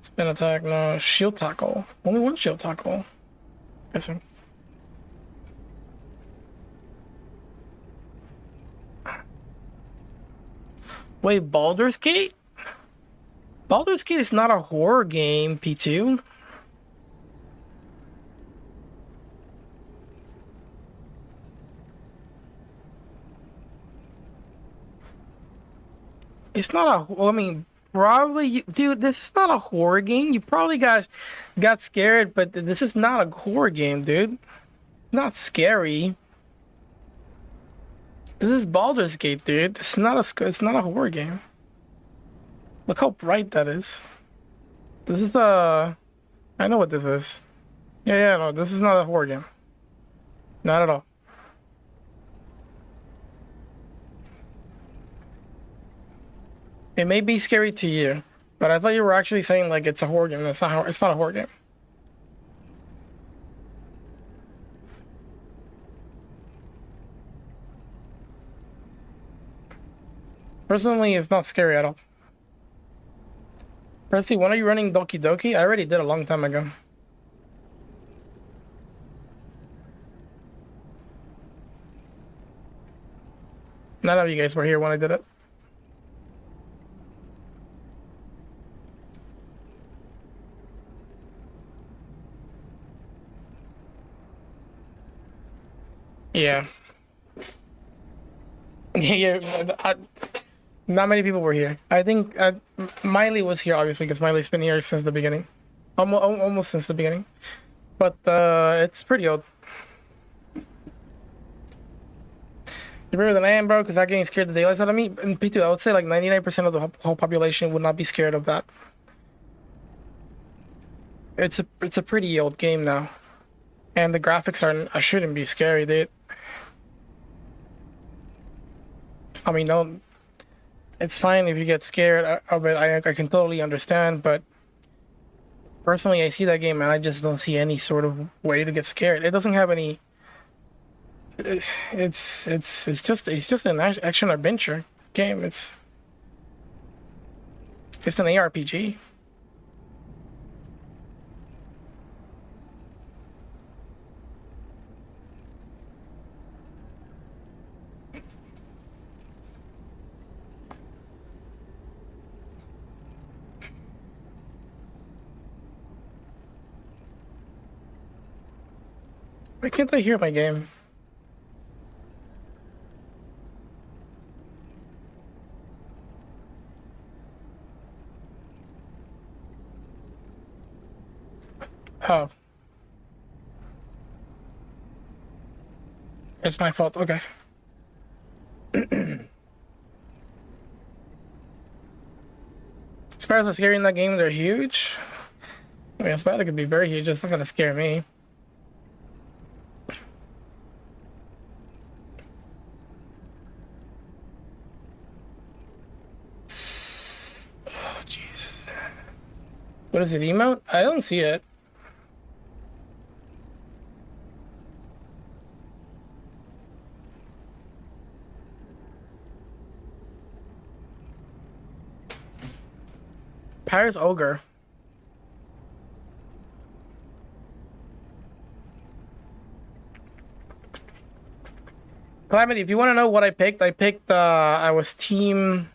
Spin attack, no. Shield tackle. Only one shield tackle. Guessing. Wait, Baldur's Gate? Baldur's Gate is not a horror game, P2. It's not a. I mean, probably, dude. This is not a horror game. You probably got scared, but this is not a horror game, dude. Not scary. This is Baldur's Gate, dude. It's not a horror game. Look how bright that is. This is a. I know what this is. Yeah, no, this is not a horror game. Not at all. It may be scary to you, but I thought you were actually saying like it's a horror game. It's not a horror game. Personally, it's not scary at all. Percy, when are you running Doki Doki? I already did a long time ago. None of you guys were here when I did it. Yeah. Yeah, Not many people were here. I think Miley was here, obviously, because Miley's been here since the beginning. Almost since the beginning. But it's pretty old. You're better than I am, bro, because that game scared the daylights out of me. And P2, I would say like 99% of the whole population would not be scared of that. It's a pretty old game now. And the graphics shouldn't be scary. I mean, no, it's fine if you get scared of it. I can totally understand, but personally, I see that game and I just don't see any sort of way to get scared. It doesn't have any. It's just an action adventure game. It's an ARPG. Why can't I hear my game? Oh. It's my fault. Okay. Spiders are scary in that game. They're huge. I mean, a spider could be very huge. It's not gonna scare me. Oh, jeez. What is it? Emote? I don't see it. Paris Ogre. Calamity, if you want to know what I picked, I was team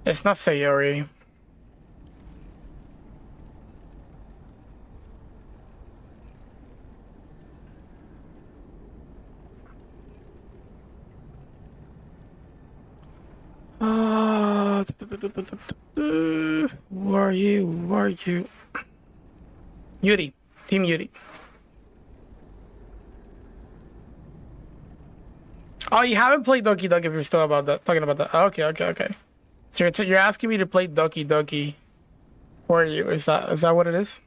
it's not Sayori. Who are you? Who are you? Yuri. Team Yuri. Oh, you haven't played Doki Doki if you're still about that, talking about that. Okay, okay, okay. So you're asking me to play Doki Doki for you. Is that what it is?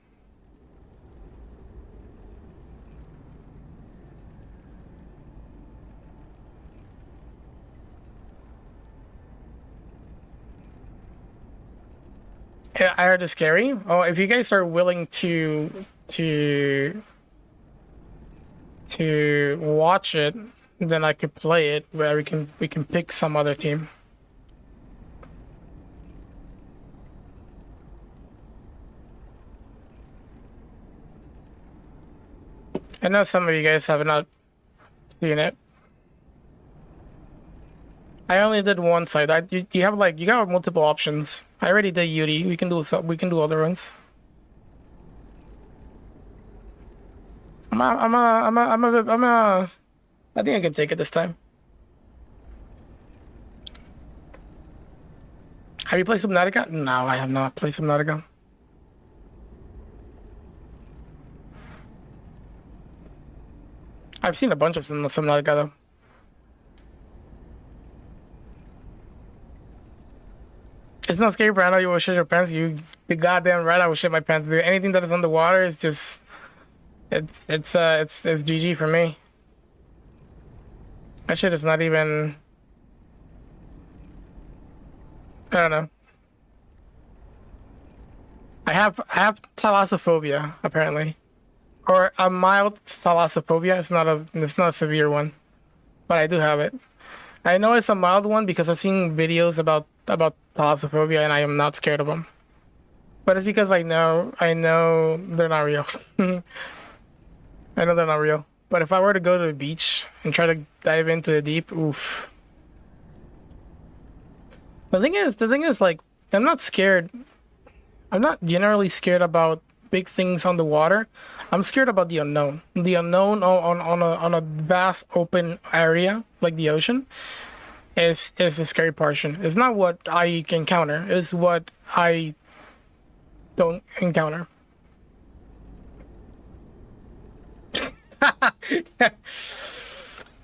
Yeah, I heard it's scary. Oh, if you guys are willing to watch it, then I could play it where we can pick some other team. I know some of you guys have not seen it. I only did one side. You have like you got multiple options. I already did Yuri. We can do other ones. I think I can take it this time. Have you played Subnautica? No, I have not played Subnautica. I've seen a bunch of Subnautica though. It's not scary, but I know you will shit your pants. You be goddamn right. I will shit my pants. Dude. Anything that is underwater is just, it's GG for me. That shit is not even. I don't know. I have thalassophobia apparently, or a mild thalassophobia. It's not a severe one, but I do have it. I know it's a mild one because I've seen videos about thalassophobia and I am not scared of them. But it's because I know they're not real. I know they're not real. But if I were to go to the beach and try to dive into the deep, oof. The thing is, like, I'm not scared. I'm not generally scared about big things on the water. I'm scared about the unknown. The unknown on a vast open area like the ocean is the scary portion. It's not what I encounter. It's what I don't encounter.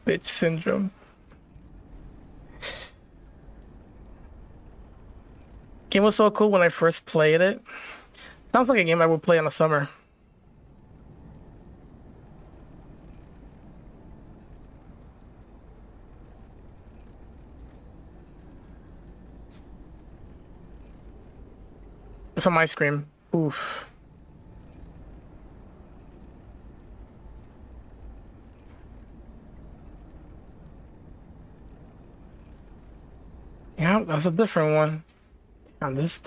Bitch syndrome. Game was so cool when I first played it. Sounds like a game I would play in the summer. Some ice cream. Oof. Yeah, that's a different one. And this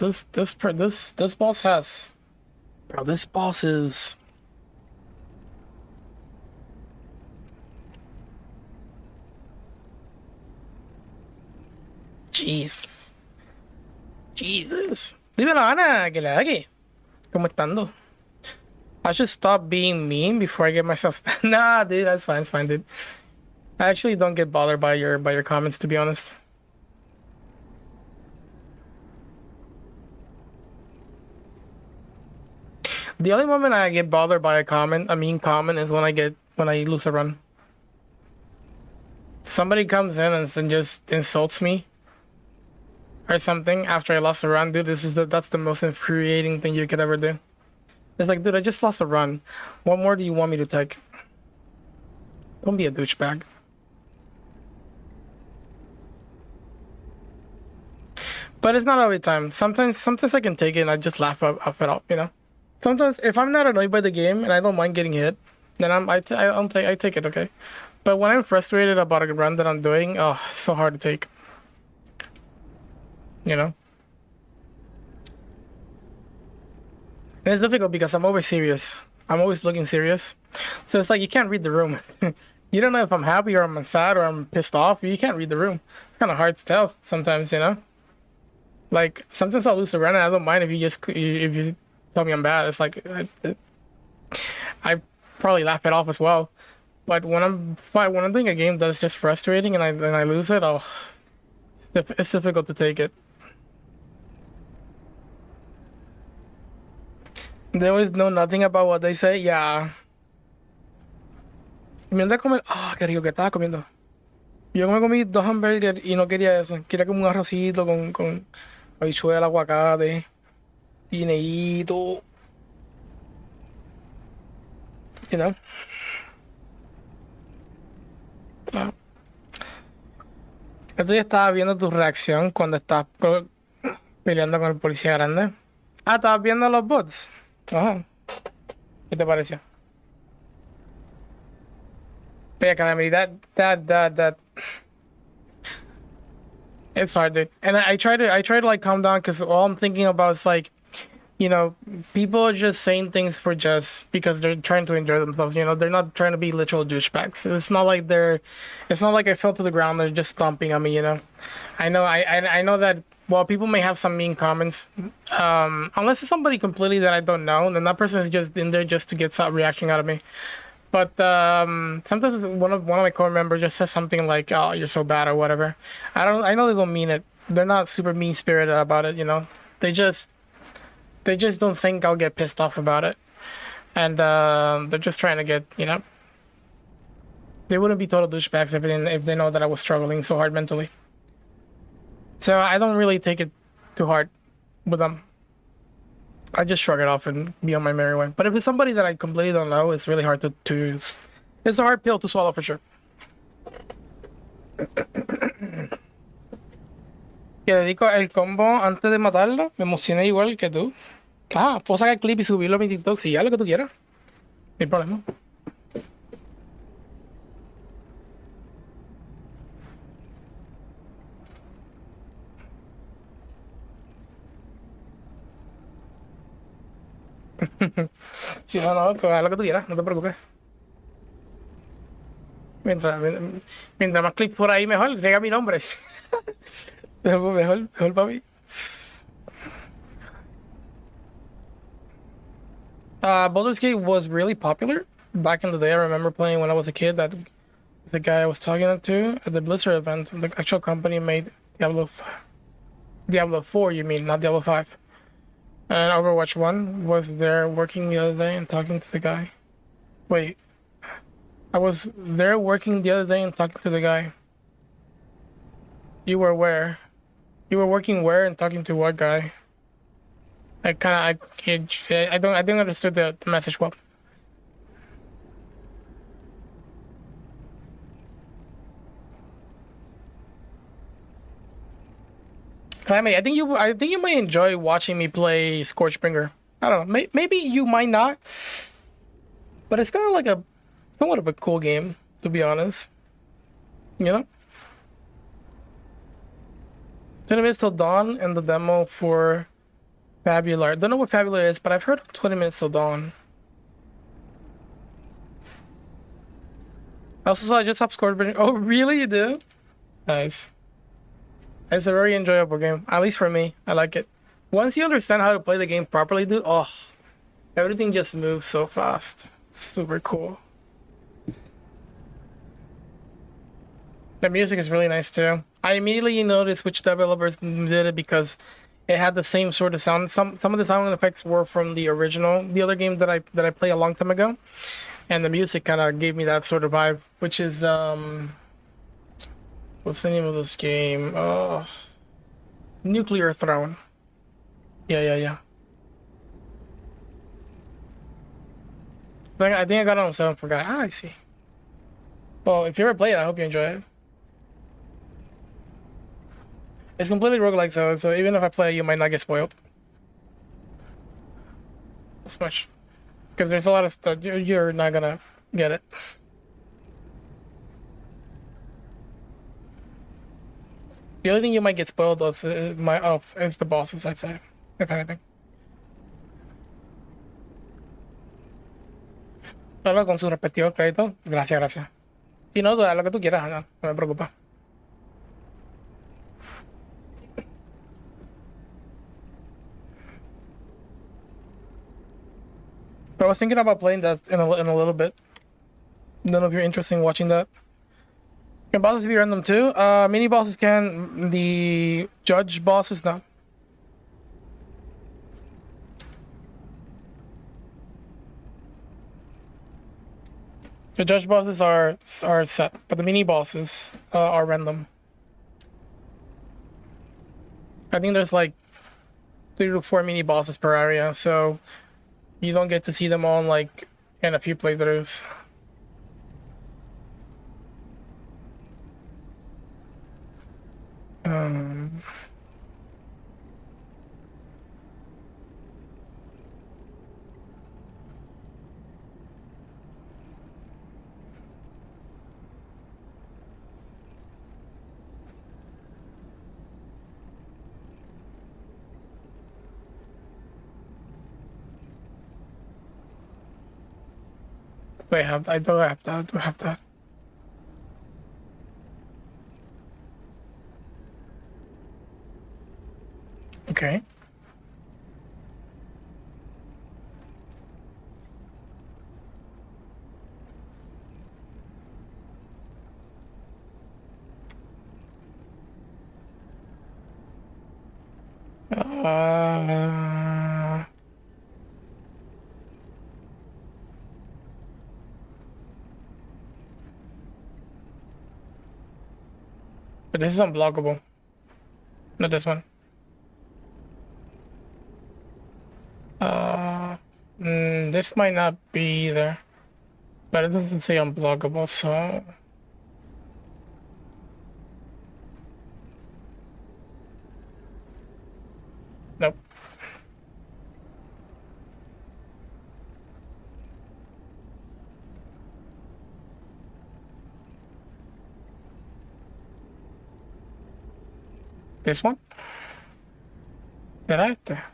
boss has, bro. This boss is. Jesus. Jesus. Dime la Ana, que le haga. ¿Cómo estando? I should stop being mean before I get myself. Nah, dude, that's fine. It's fine, dude. I actually don't get bothered by your comments, to be honest. The only moment I get bothered by a mean comment, is when I lose a run. Somebody comes in and just insults me or something after I lost a run, dude. That's the most infuriating thing you could ever do. It's like, dude, I just lost a run. What more do you want me to take? Don't be a douchebag. But it's not all the time. Sometimes I can take it and I just laugh it up, you know. Sometimes if I'm not annoyed by the game and I don't mind getting hit, then I take it, okay. But when I'm frustrated about a run that I'm doing, oh, it's so hard to take. You know. And it's difficult because I'm always serious. I'm always looking serious. So it's like you can't read the room. You don't know if I'm happy or I'm sad or I'm pissed off. You can't read the room. It's kind of hard to tell sometimes, you know. Like sometimes I'll lose a run and I don't mind if you tell me I'm bad. It's like I probably laugh it off as well. But when I'm doing a game that's just frustrating and I lose it, oh, it's difficult to take it. They always know nothing about what they say. Yeah. Y me anda a comer. Ah, qué rico que estaba comiendo. Yo me comí 2 hamburgers y no quería eso. Quería como un arrocito con habichuela, aguacate, guineíto. You know? So, el otro día estaba viendo tu reacción cuando estás peleando con el policía grande. Ah, estabas viendo los bots. Ajá. ¿Qué te pareció? But yeah, Calamity, that it's hard, dude. And I try to like calm down because all I'm thinking about is like, you know, people are just saying things for just because they're trying to enjoy themselves. You know, they're not trying to be literal douchebags. It's not like I fell to the ground. They're just stomping on me. You know, I know that. Well, people may have some mean comments, unless it's somebody completely that I don't know, then that person is just in there just to get some reaction out of me. But sometimes one of my core members just says something like, "Oh, you're so bad" or whatever. I know they don't mean it. They're not super mean spirited about it. You know, they just don't think I'll get pissed off about it, and they're just trying to get, you know. They wouldn't be total douchebags if they know that I was struggling so hard mentally. So I don't really take it too hard with them. I just shrug it off and be on my merry way. But if it's somebody that I completely don't know, it's really hard to it's a hard pill to swallow for sure. Que dedico el combo antes de matarlo, me emocioné igual que tú. Ah, puedo sacar el clip y subirlo a mi TikTok, si ya lo que tú quieras. No hay problema. Si no, haz lo que tú quieras, no te preocupes. Mientras más clips por ahí, mejor. Riega mi nombre. Mejor para mí. Baldur's Gate was really popular back in the day. I remember playing when I was a kid. That the guy I was talking to at the Blizzard event, the actual company made Diablo 4. You mean not Diablo 5? And Overwatch 1 was there working the other day and talking to the guy. Wait, I was there working the other day and talking to the guy. You were where? You were working where and talking to what guy? I didn't understood the message well. Calamity, I think you might enjoy watching me play Scorchbringer. I don't know. Maybe you might not, but it's kind of like a somewhat of a cool game, to be honest. You know, 20 minutes till dawn and the demo for Fabular. Don't know what Fabular is, but I've heard of 20 minutes till dawn. I also saw I just stopped Scorchbringer. Oh, really? You do? Nice. It's a very enjoyable game, at least for me. I like it. Once you understand how to play the game properly, dude, oh, everything just moves so fast. It's super cool. The music is really nice too. I immediately noticed which developers did it because it had the same sort of sound. Some of the sound effects were from the original, the other game that I played a long time ago, and the music kind of gave me that sort of vibe, which is what's the name of this game? Oh, Nuclear Throne. Yeah. I think I got it on 7 forgot. Ah, I see. Well, if you ever play it, I hope you enjoy it. It's completely roguelike, so even if I play it, you might not get spoiled. As much. Because there's a lot of stuff, you're not gonna get it. The only thing you might get spoiled is is the bosses, I'd say, if anything. Solo con su respectivo crédito. Gracias. Si no, a lo que tú quieras, no me preocupa. But I was thinking about playing that in a little bit. Don't know if you're interested in watching that. Can bosses be random too? Mini bosses can. The judge bosses not. The judge bosses are set, but the mini bosses are random. I think there's like 3 to 4 mini bosses per area, so you don't get to see them all like in a few playthroughs. Um, I do have that. I do have that. Okay. Uh, but this is unblockable. Not this one. This might not be either, but it doesn't say unblockable, so. Nope. This one? Right there.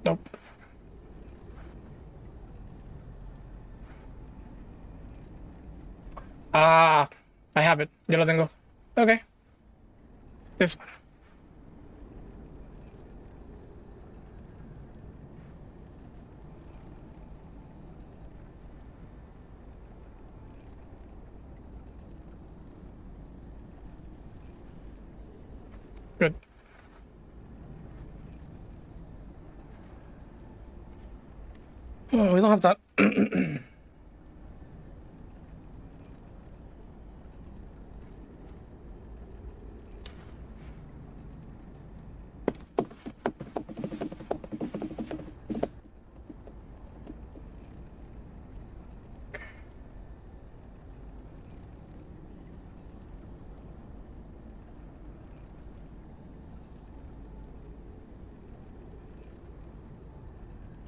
Nope. Ah, I have it. Yo lo tengo. Okay. This one. Good. Oh, we don't have that.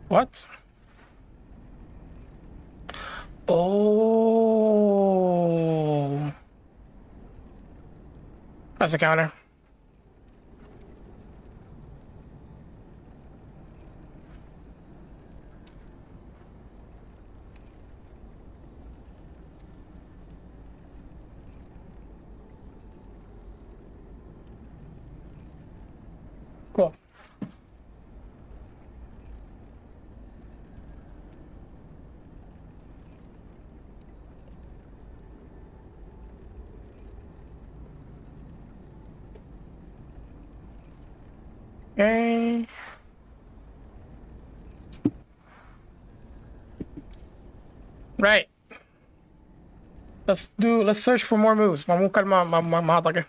What? Oh. That's a counter. Cool. Okay. Right. Let's search for more moves. Vamos a buscar más ataques.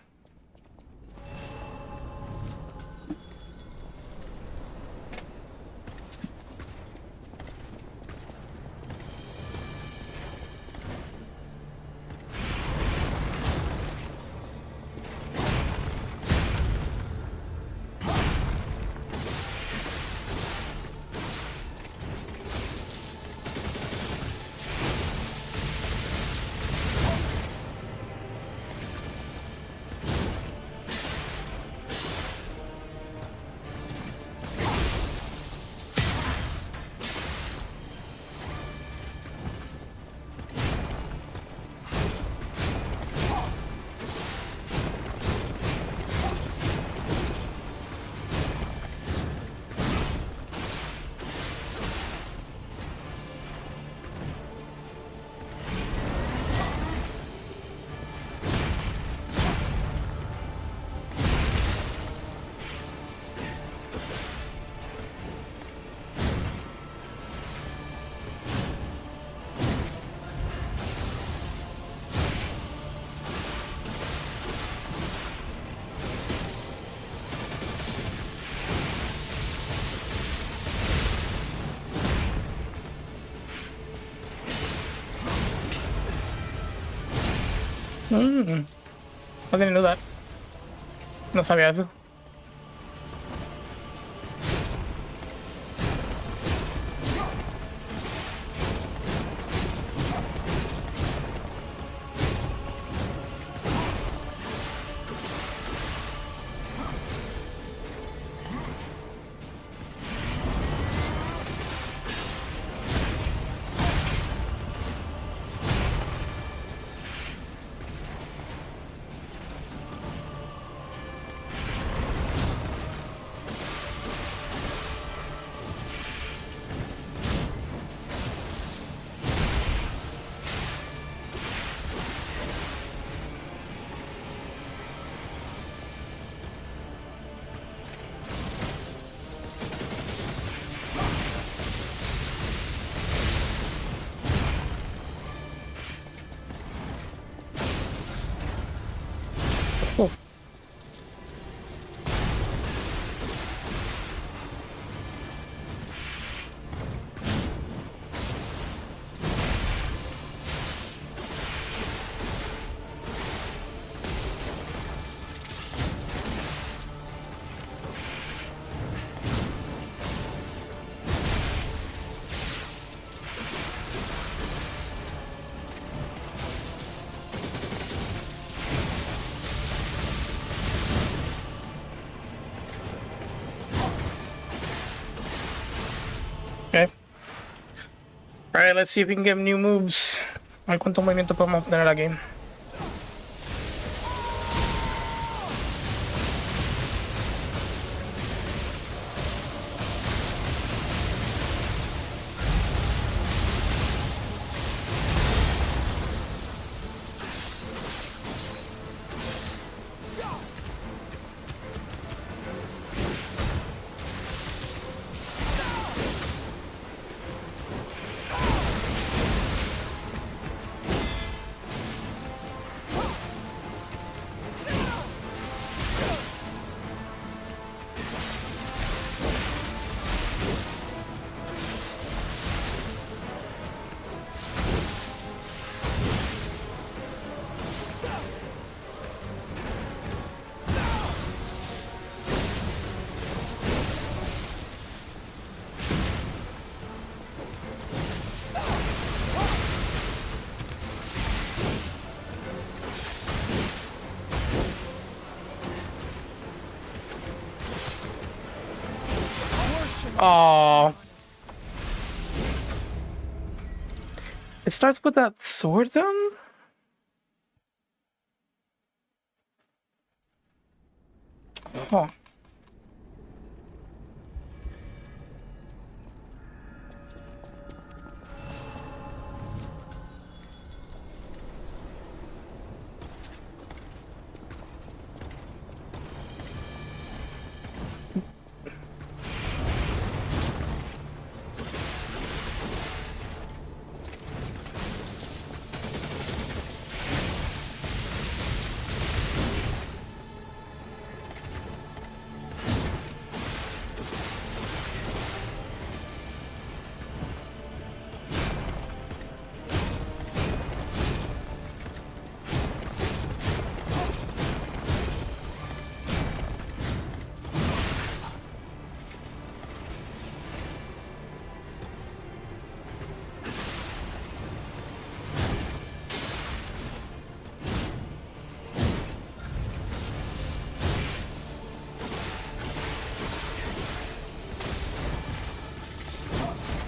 Mm. I didn't know that. No sabía eso. Oh. Okay. All right, let's see if we can get new moves. A ver cuánto movimiento podemos obtener aquí. Oh. It starts with that sword then? Huh.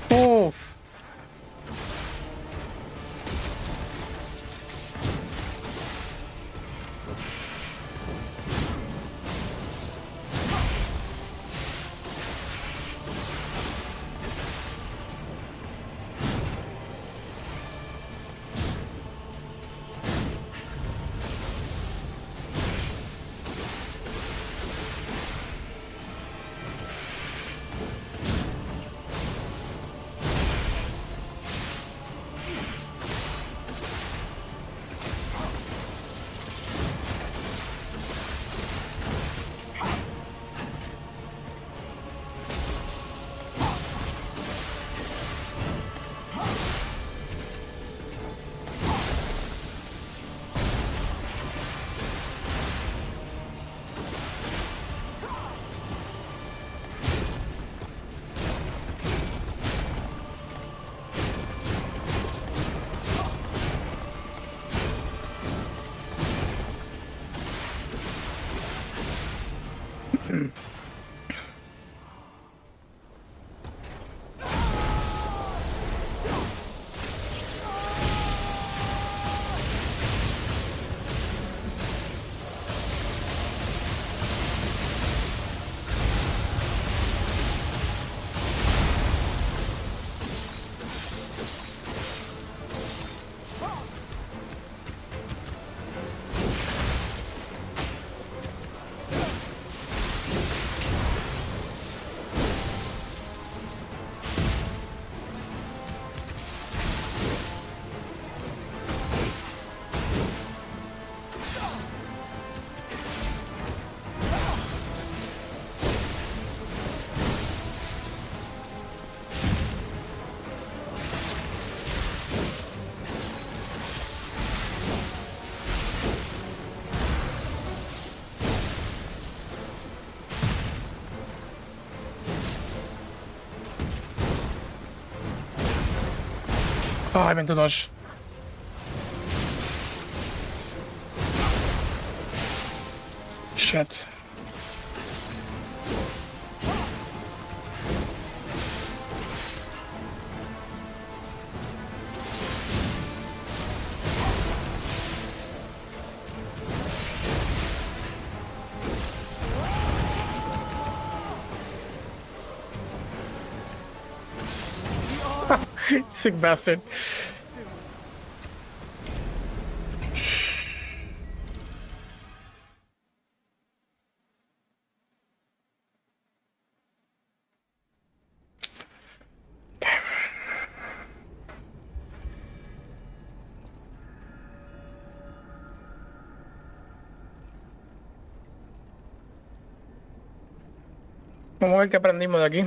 Oh. Oh, I meant to dodge. Shit. Sick bastard. Vamos a ver qué aprendimos de aquí.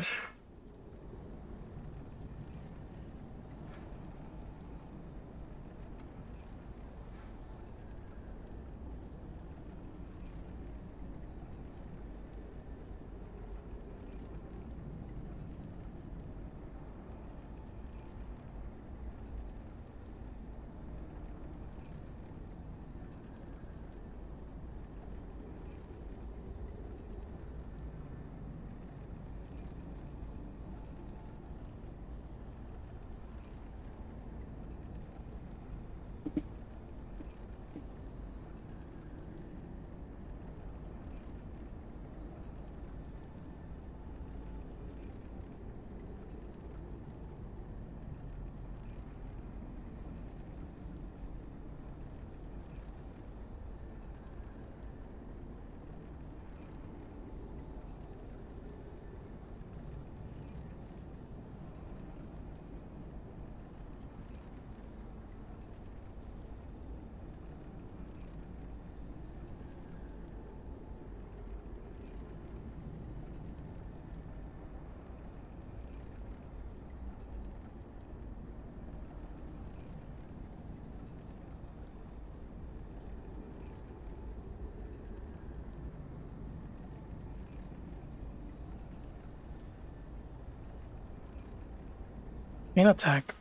Main attack.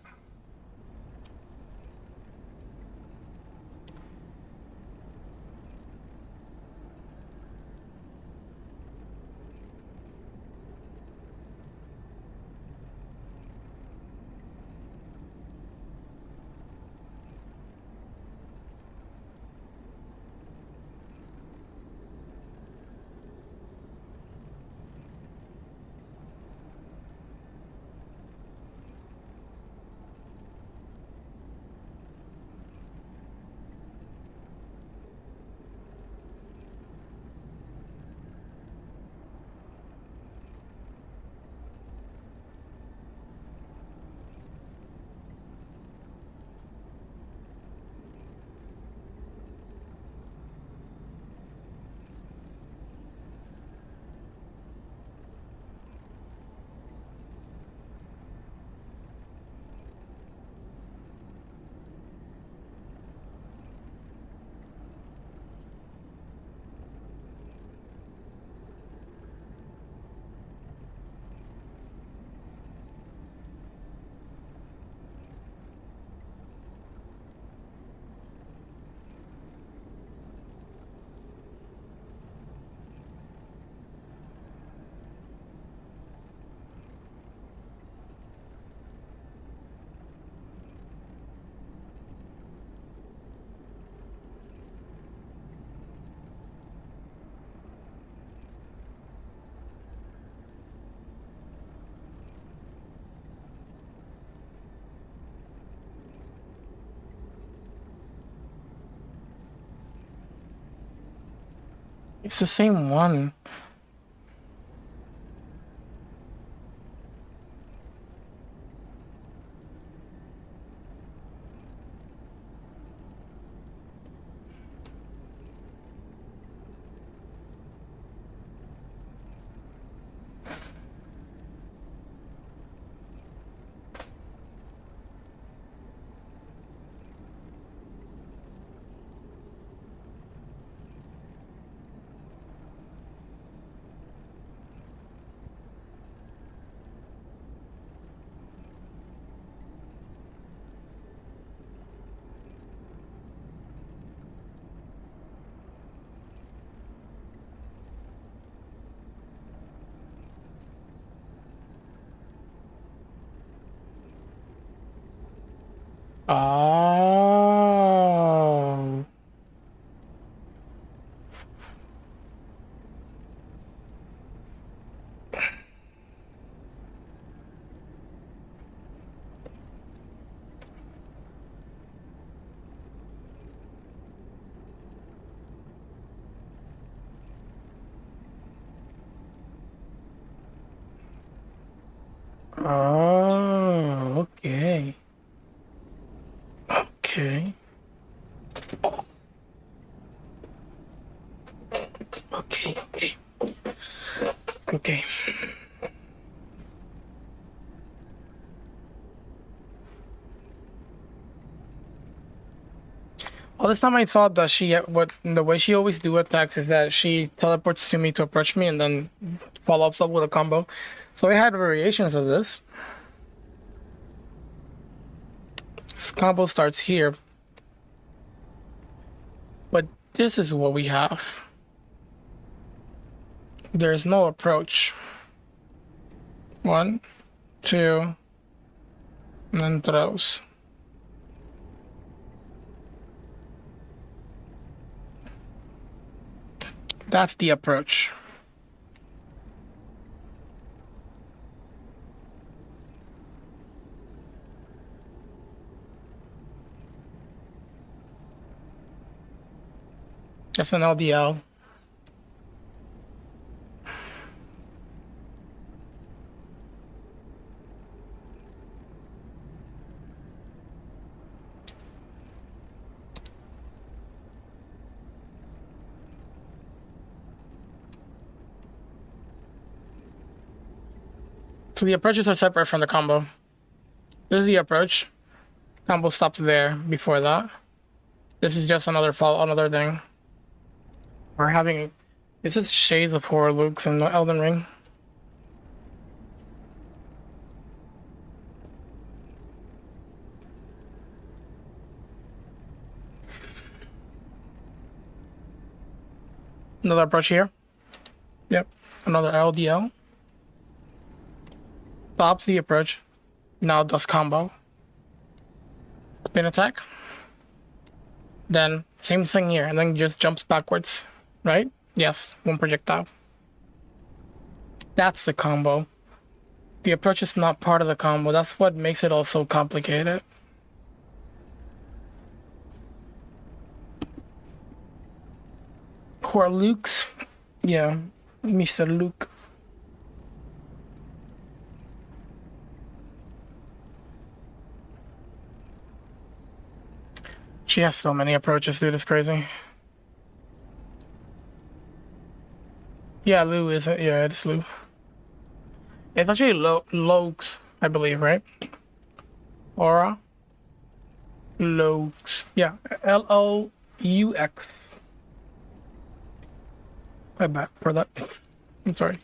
It's the same one. Oh. Oh, okay. Okay. Okay, okay. Okay. All this time I thought that what the way she always do attacks is that she teleports to me to approach me and then follows up with a combo. So I had variations of this. This combo starts here. But this is what we have. There's no approach. 1, 2, and then throws. That's the approach. That's an LDL. So the approaches are separate from the combo. This is the approach. Combo stops there before that. This is just another thing. We're having this is shades of horror Luke's in Elden Ring. Another approach here. Yep. Another LDL. Stops the approach. Now does combo. Spin attack. Then same thing here, and then just jumps backwards. Right? Yes, one projectile. That's the combo. The approach is not part of the combo. That's what makes it all so complicated. Poor Luke's. Yeah, Mr. Luke. She has so many approaches, dude. It's crazy. Yeah, Lou is it? Yeah, it's Lou. It's actually Lokes, I believe, right? Aura. Lokes. Yeah, Lous. My bad for that. I'm sorry.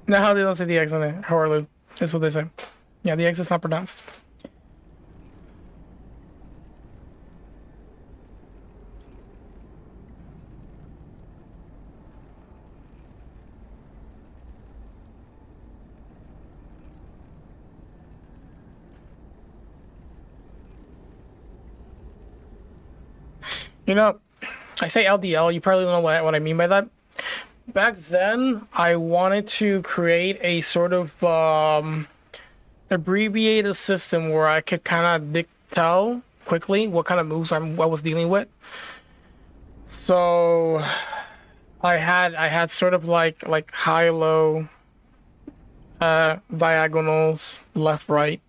Now they don't say the X on it. Horlu. That's what they say. Yeah, the X is not pronounced. You know, I say LDL, you probably don't know what I mean by that. Back then, I wanted to create a sort of abbreviated system where I could kind of tell quickly what kind of moves I was dealing with. So I had sort of like high low diagonals, left right,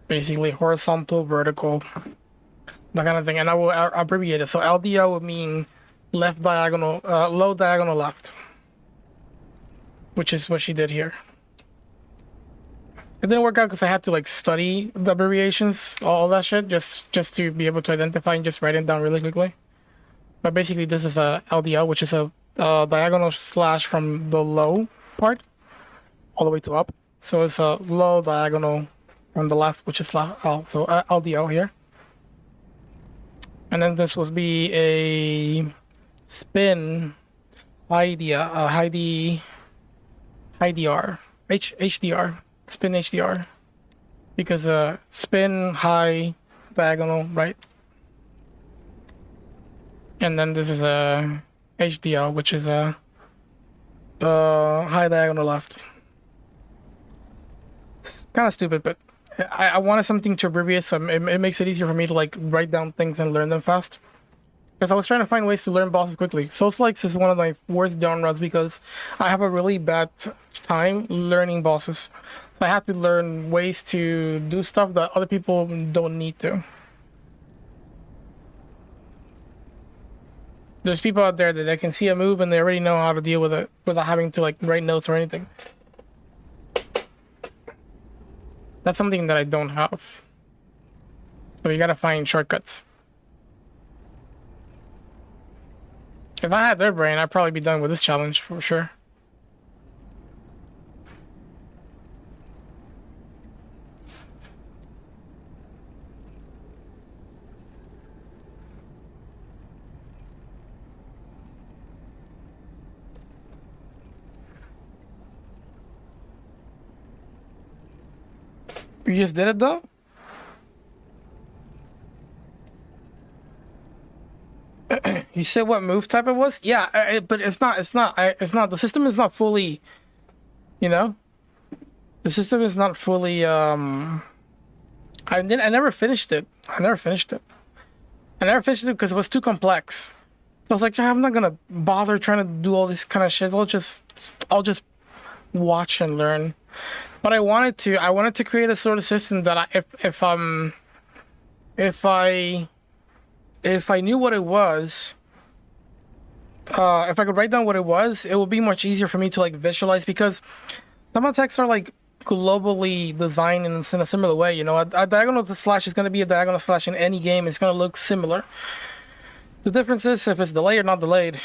basically horizontal, vertical, that kind of thing, and I will abbreviate it. So LDL would mean left diagonal, low diagonal left, which is what she did here. It didn't work out because I had to like study the abbreviations, all that shit, just to be able to identify and just write it down really quickly. But basically, this is a LDL, which is a diagonal slash from the low part all the way to up. So it's a low diagonal from the left, which is left. So LDL here. And then this would be a spin HDR, spin HDR, because spin high diagonal right, and then this is a HDL, which is a high diagonal left. It's kind of stupid, but I wanted something to abbreviate, so it makes it easier for me to like write down things and learn them fast. because I was trying to find ways to learn bosses quickly. Souls-likes is one of my worst genres because I have a really bad time learning bosses. So I have to learn ways to do stuff that other people don't need to. There's people out there that they can see a move and they already know how to deal with it without having to like write notes or anything. That's something that I don't have. So you gotta find shortcuts. If I had their brain, I'd probably be done with this challenge for sure. You just did it though? You said what move type it was? Yeah, but it's not. It's not. The system is not fully. You know, the system is not fully. I never finished it. I never finished it because it was too complex. I was like, I'm not gonna bother trying to do all this kind of shit. I'll just watch and learn. But I wanted to create a sort of system that if I knew what it was, if I could write down what it was, it would be much easier for me to like visualize because some attacks are like globally designed in a similar way. You know, a diagonal slash is going to be a diagonal slash in any game. It's going to look similar. The difference is if it's delayed or not delayed.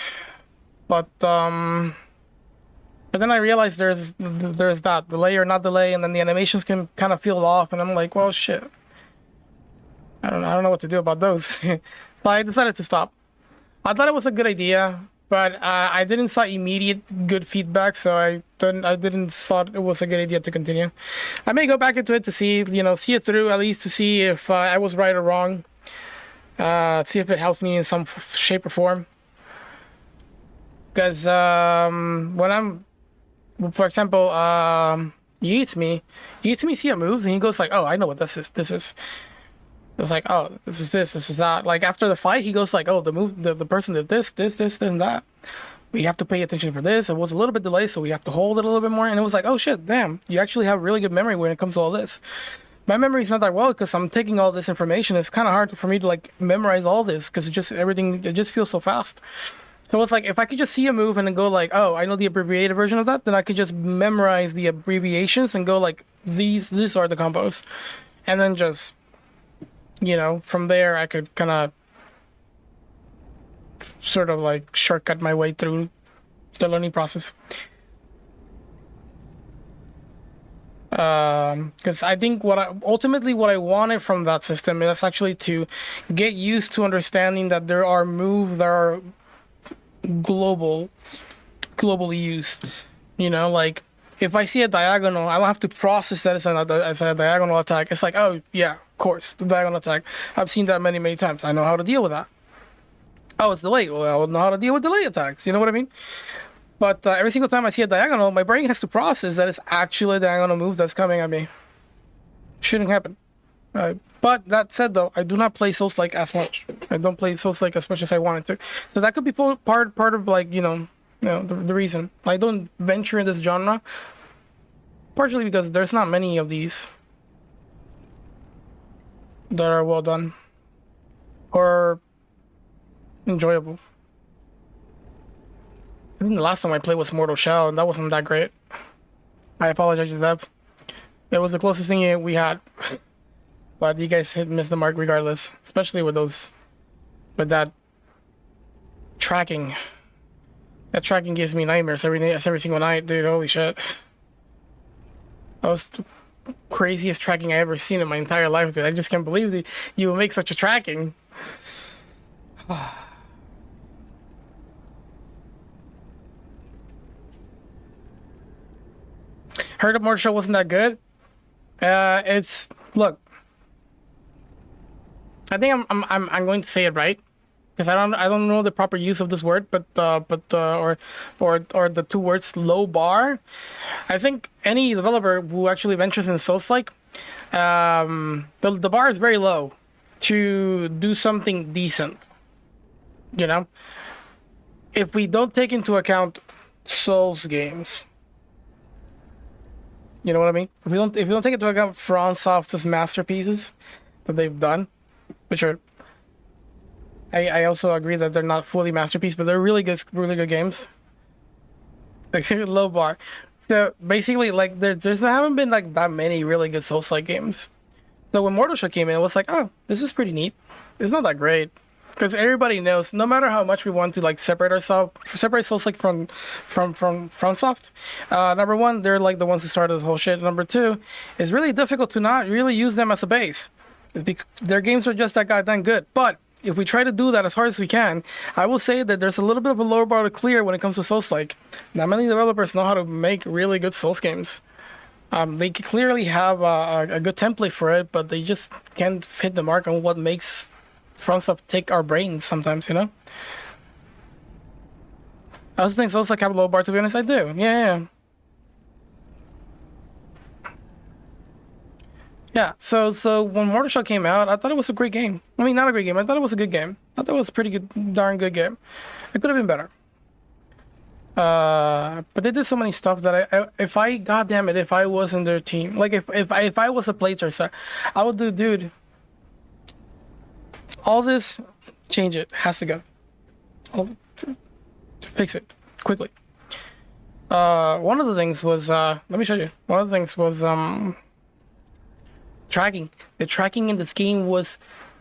But then I realized there's that delay or not delay, and then the animations can kind of feel off, and I'm like, well, shit. I don't know what to do about those. So I decided to stop. I thought it was a good idea, but I didn't saw immediate good feedback, so I didn't thought it was a good idea to continue. I may go back into it to see it through, at least to see if I was right or wrong. See if it helps me in some shape or form. Because when I'm, for example, he eats me see a moves, and he goes like, oh, I know what this is. It's like, oh, this is that. Like after the fight, he goes like, oh, the person did this, and that. We have to pay attention for this. It was a little bit delayed, so we have to hold it a little bit more. And it was like, oh shit, damn, you actually have really good memory when it comes to all this. My memory's not that well because I'm taking all this information. It's kind of hard for me to like memorize all this because it just feels so fast. So it's like if I could just see a move and then go like, oh, I know the abbreviated version of that, then I could just memorize the abbreviations and go like, these are the combos, and then just, from there I could kind of sort of like shortcut my way through the learning process. Because I think what I wanted from that system is actually to get used to understanding that there are moves that are globally used. Like if I see a diagonal, I don't have to process that as a diagonal attack. It's like, oh yeah, of course, the diagonal attack. I've seen that many times. I know how to deal with that. Oh, it's delayed. Well, I know how to deal with delay attacks. You know what I mean? But every single time I see a diagonal, my brain has to process that it's actually a diagonal move that's coming at me. Shouldn't happen. But that said, though, I do not play Souls-like as much. I don't play Souls-like as much as I wanted to. So that could be part of like the reason I don't venture in this genre. Partially because there's not many of these that are well done or enjoyable. I think the last time I played was Mortal Shell, and that wasn't that great. I apologize to that. It was the closest thing we had. But you guys missed the mark regardless. Especially with that tracking. That tracking gives me nightmares every single night, dude. Holy shit. That was the craziest tracking I ever seen in my entire life, dude. I just can't believe that you would make such a tracking. Heard of Mortal Shell wasn't that good. Look. I think I'm going to say it right because I don't know the proper use of this word, but or the two words low bar. I think any developer who actually ventures in Souls-like, the bar is very low to do something decent. You know, if we don't take into account Souls games, you know what I mean? If we don't take into account FromSoft's masterpieces that they've done, which are, I also agree that they're not fully masterpiece, but they're really good games. Like, low bar. So basically, like there haven't been like that many really good Souls-like games. So when Mortal Shell came in, it was like, oh, this is pretty neat. It's not that great because everybody knows, no matter how much we want to like separate Souls-like from FromSoft. Number one, they're like the ones who started this whole shit. Number two, it's really difficult to not really use them as a base. Their games are just that goddamn good. But if we try to do that as hard as we can, I will say that there's a little bit of a lower bar to clear when it comes to Souls-like. Not many developers know how to make really good Souls games. They clearly have a good template for it, but they just can't hit the mark on what makes FromSoft take our brains sometimes, you know? I also think Souls-like have a low bar, to be honest. I do. Yeah. Yeah, so when Mortal Shell came out, I thought it was a great game. I mean, not a great game. I thought it was a good game. I thought it was a pretty good, darn good game. It could have been better. But they did so many stuff that goddamn it, if I was in their team, like if I was a playtester, I would do, dude, all this, change it, has to go. To fix it quickly. One of the things was, let me show you. One of the things was, tracking. The tracking in this game was